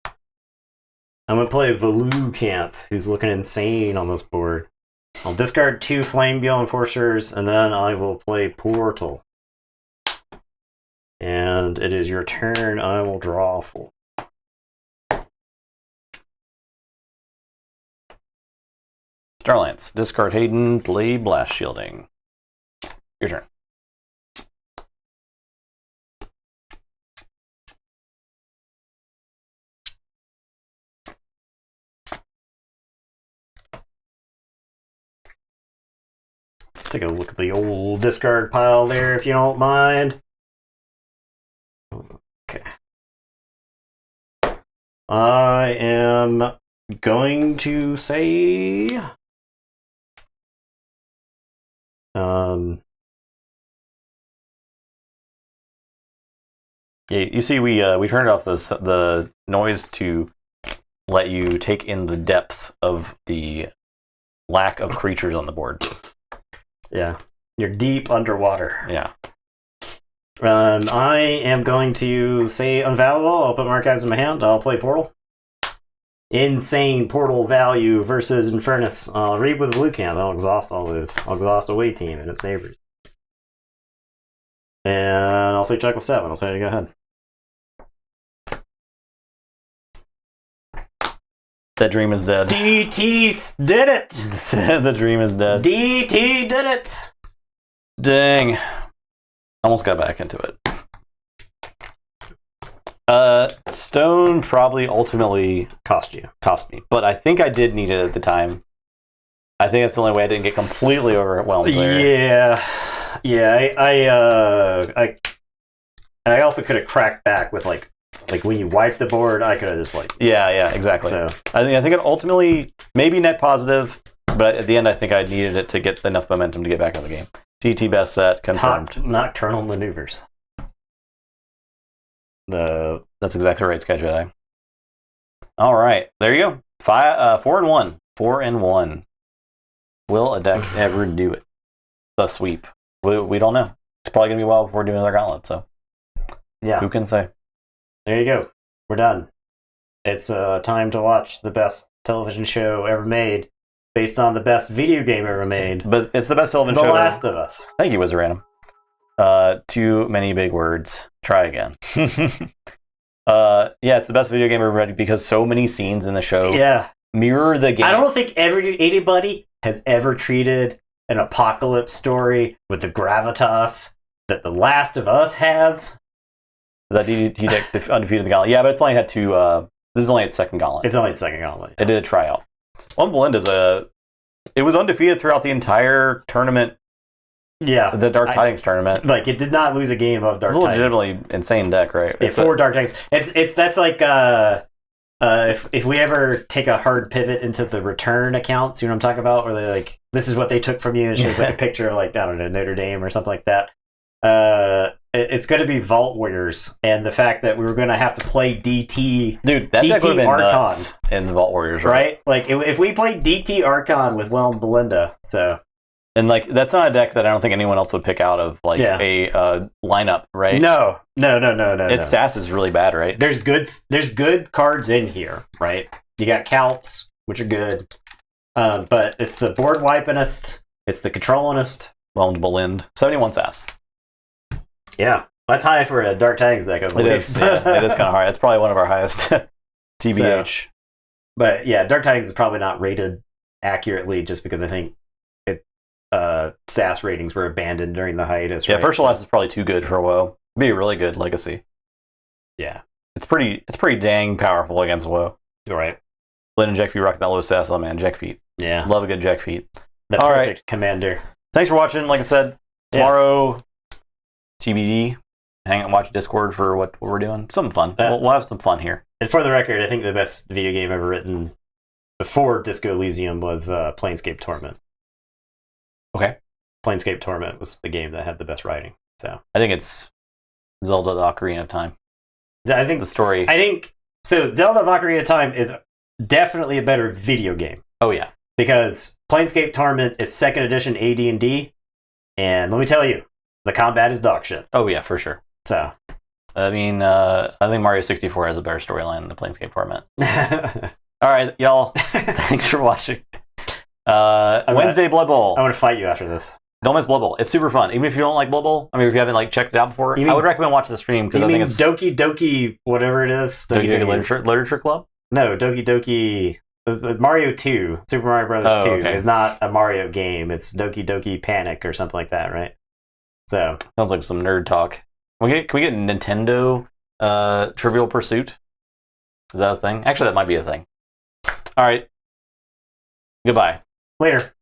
I'm going to play Velucanth, who's looking insane on this board. I'll discard 2 Flame Gale Enforcers, and then I will play Portal. And it is your turn. I will draw 4. Starlance, discard Hayden, play Blast Shielding. Your turn. Let's take a look at the old discard pile there, if you don't mind. Okay. I am going to say... Yeah, you see, we turned off the noise to let you take in the depth of the lack of creatures on the board. Yeah, you're deep underwater. Yeah. I am going to say unvaluable. I'll put my archives in my hand. I'll play Portal. Insane Portal value versus Infernus. I'll read with a blue can. I'll exhaust all those. I'll exhaust away team and its neighbors. And I'll say check with 7. I'll tell you to go ahead. That dream is dead. DT did it! The dream is dead. DT did it! Dang. Almost got back into it. Stone probably ultimately Cost me. But I think I did need it at the time. I think that's the only way I didn't get completely overwhelmed there. Yeah. I also could have cracked back with like when you wipe the board, I could have just like... Yeah, exactly. So I think it ultimately, maybe net positive, but at the end I think I needed it to get enough momentum to get back in the game. TT best set, confirmed. Nocturnal Maneuvers. That's exactly right, Sky Jedi. All right, there you go. 4-1. 4-1. Will a deck ever do it? The sweep. We don't know. It's probably going to be a while before we do another gauntlet, so... Yeah. Who can say? There you go. We're done. It's time to watch the best television show ever made, based on the best video game ever made. But it's the best television show. The Last of Us. Thank you, Wizard Random. Too many big words. Try again. Yeah, it's the best video game ever made because so many scenes in the show mirror the game. I don't think anybody has ever treated an apocalypse story with the gravitas that The Last of Us has. That he undefeated the gauntlet. Yeah, but it's only had 2. This is only its second gauntlet. It's only its second gauntlet. It did a tryout. Well, Belinda's it was undefeated throughout the entire tournament. Yeah, the Dark Tidings tournament. Like it did not lose a game of Dark Tidings. It's a legitimately insane deck, right? Yeah, 4 Dark Tidings. That's like if we ever take a hard pivot into the return accounts, you know what I'm talking about, where they like this is what they took from you, and it shows like a picture of like I don't know Notre Dame or something like that. It's going to be Vault Warriors, and the fact that we were going to have to play DT. Dude, that deck would have been nuts in the Vault Warriors, right? Like if we played DT Archon with Will and Belinda, so. And like that's not a deck that I don't think anyone else would pick out of like a lineup, right? No. Its SAS is really bad, right? There's good cards in here, right? You got Calps, which are good, but it's the board wipingest, it's the controllingest. Whelmed Belinda, 71 SAS. Yeah, that's high for a Dark Tidings deck. I believe. It is. Yeah, it is kind of high. It's probably one of our highest. TBH. So, but yeah, Dark Tidings is probably not rated accurately, just because I think SAS ratings were abandoned during the hiatus. Yeah, right? First Class is probably too good for a WoW. It'd be a really good legacy. Yeah, it's pretty dang powerful against WoW. All right, Lynn and Jack Feet rock that low SAS. Oh man, Jack Feet. Yeah, love a good Jack Feet. The All perfect right, commander. Thanks for watching. Like I said, tomorrow, TBD. Hang out and watch Discord for what we're doing. Something fun. We'll have some fun here. And for the record, I think the best video game ever written before Disco Elysium was Planescape Torment. Okay. Planescape Torment was the game that had the best writing. So I think it's Zelda: The Ocarina of Time. I think the story. Zelda: The Ocarina of Time is definitely a better video game. Oh yeah, because Planescape Torment is 2nd edition AD&D, and let me tell you, the combat is dog shit. Oh yeah, for sure. So, I mean, I think Mario 64 has a better storyline than the Planescape Torment. All right, y'all. Thanks for watching. Wednesday Blood Bowl. I'm gonna fight you after this. Don't miss Blood Bowl. It's super fun. Even if you don't like Blood Bowl, I mean, if you haven't like checked it out before, You mean- I would recommend watching the stream because You I mean think it's Doki Doki whatever it is? Doki Doki Literature Club. No, Doki Doki. Mario 2, Super Mario Bros. 2 okay. is not a Mario game. It's Doki Doki Panic or something like that, right? So Sounds like some nerd talk. Can we get Nintendo Trivial Pursuit? Is that a thing? Actually, that might be a thing. All right. Goodbye. later.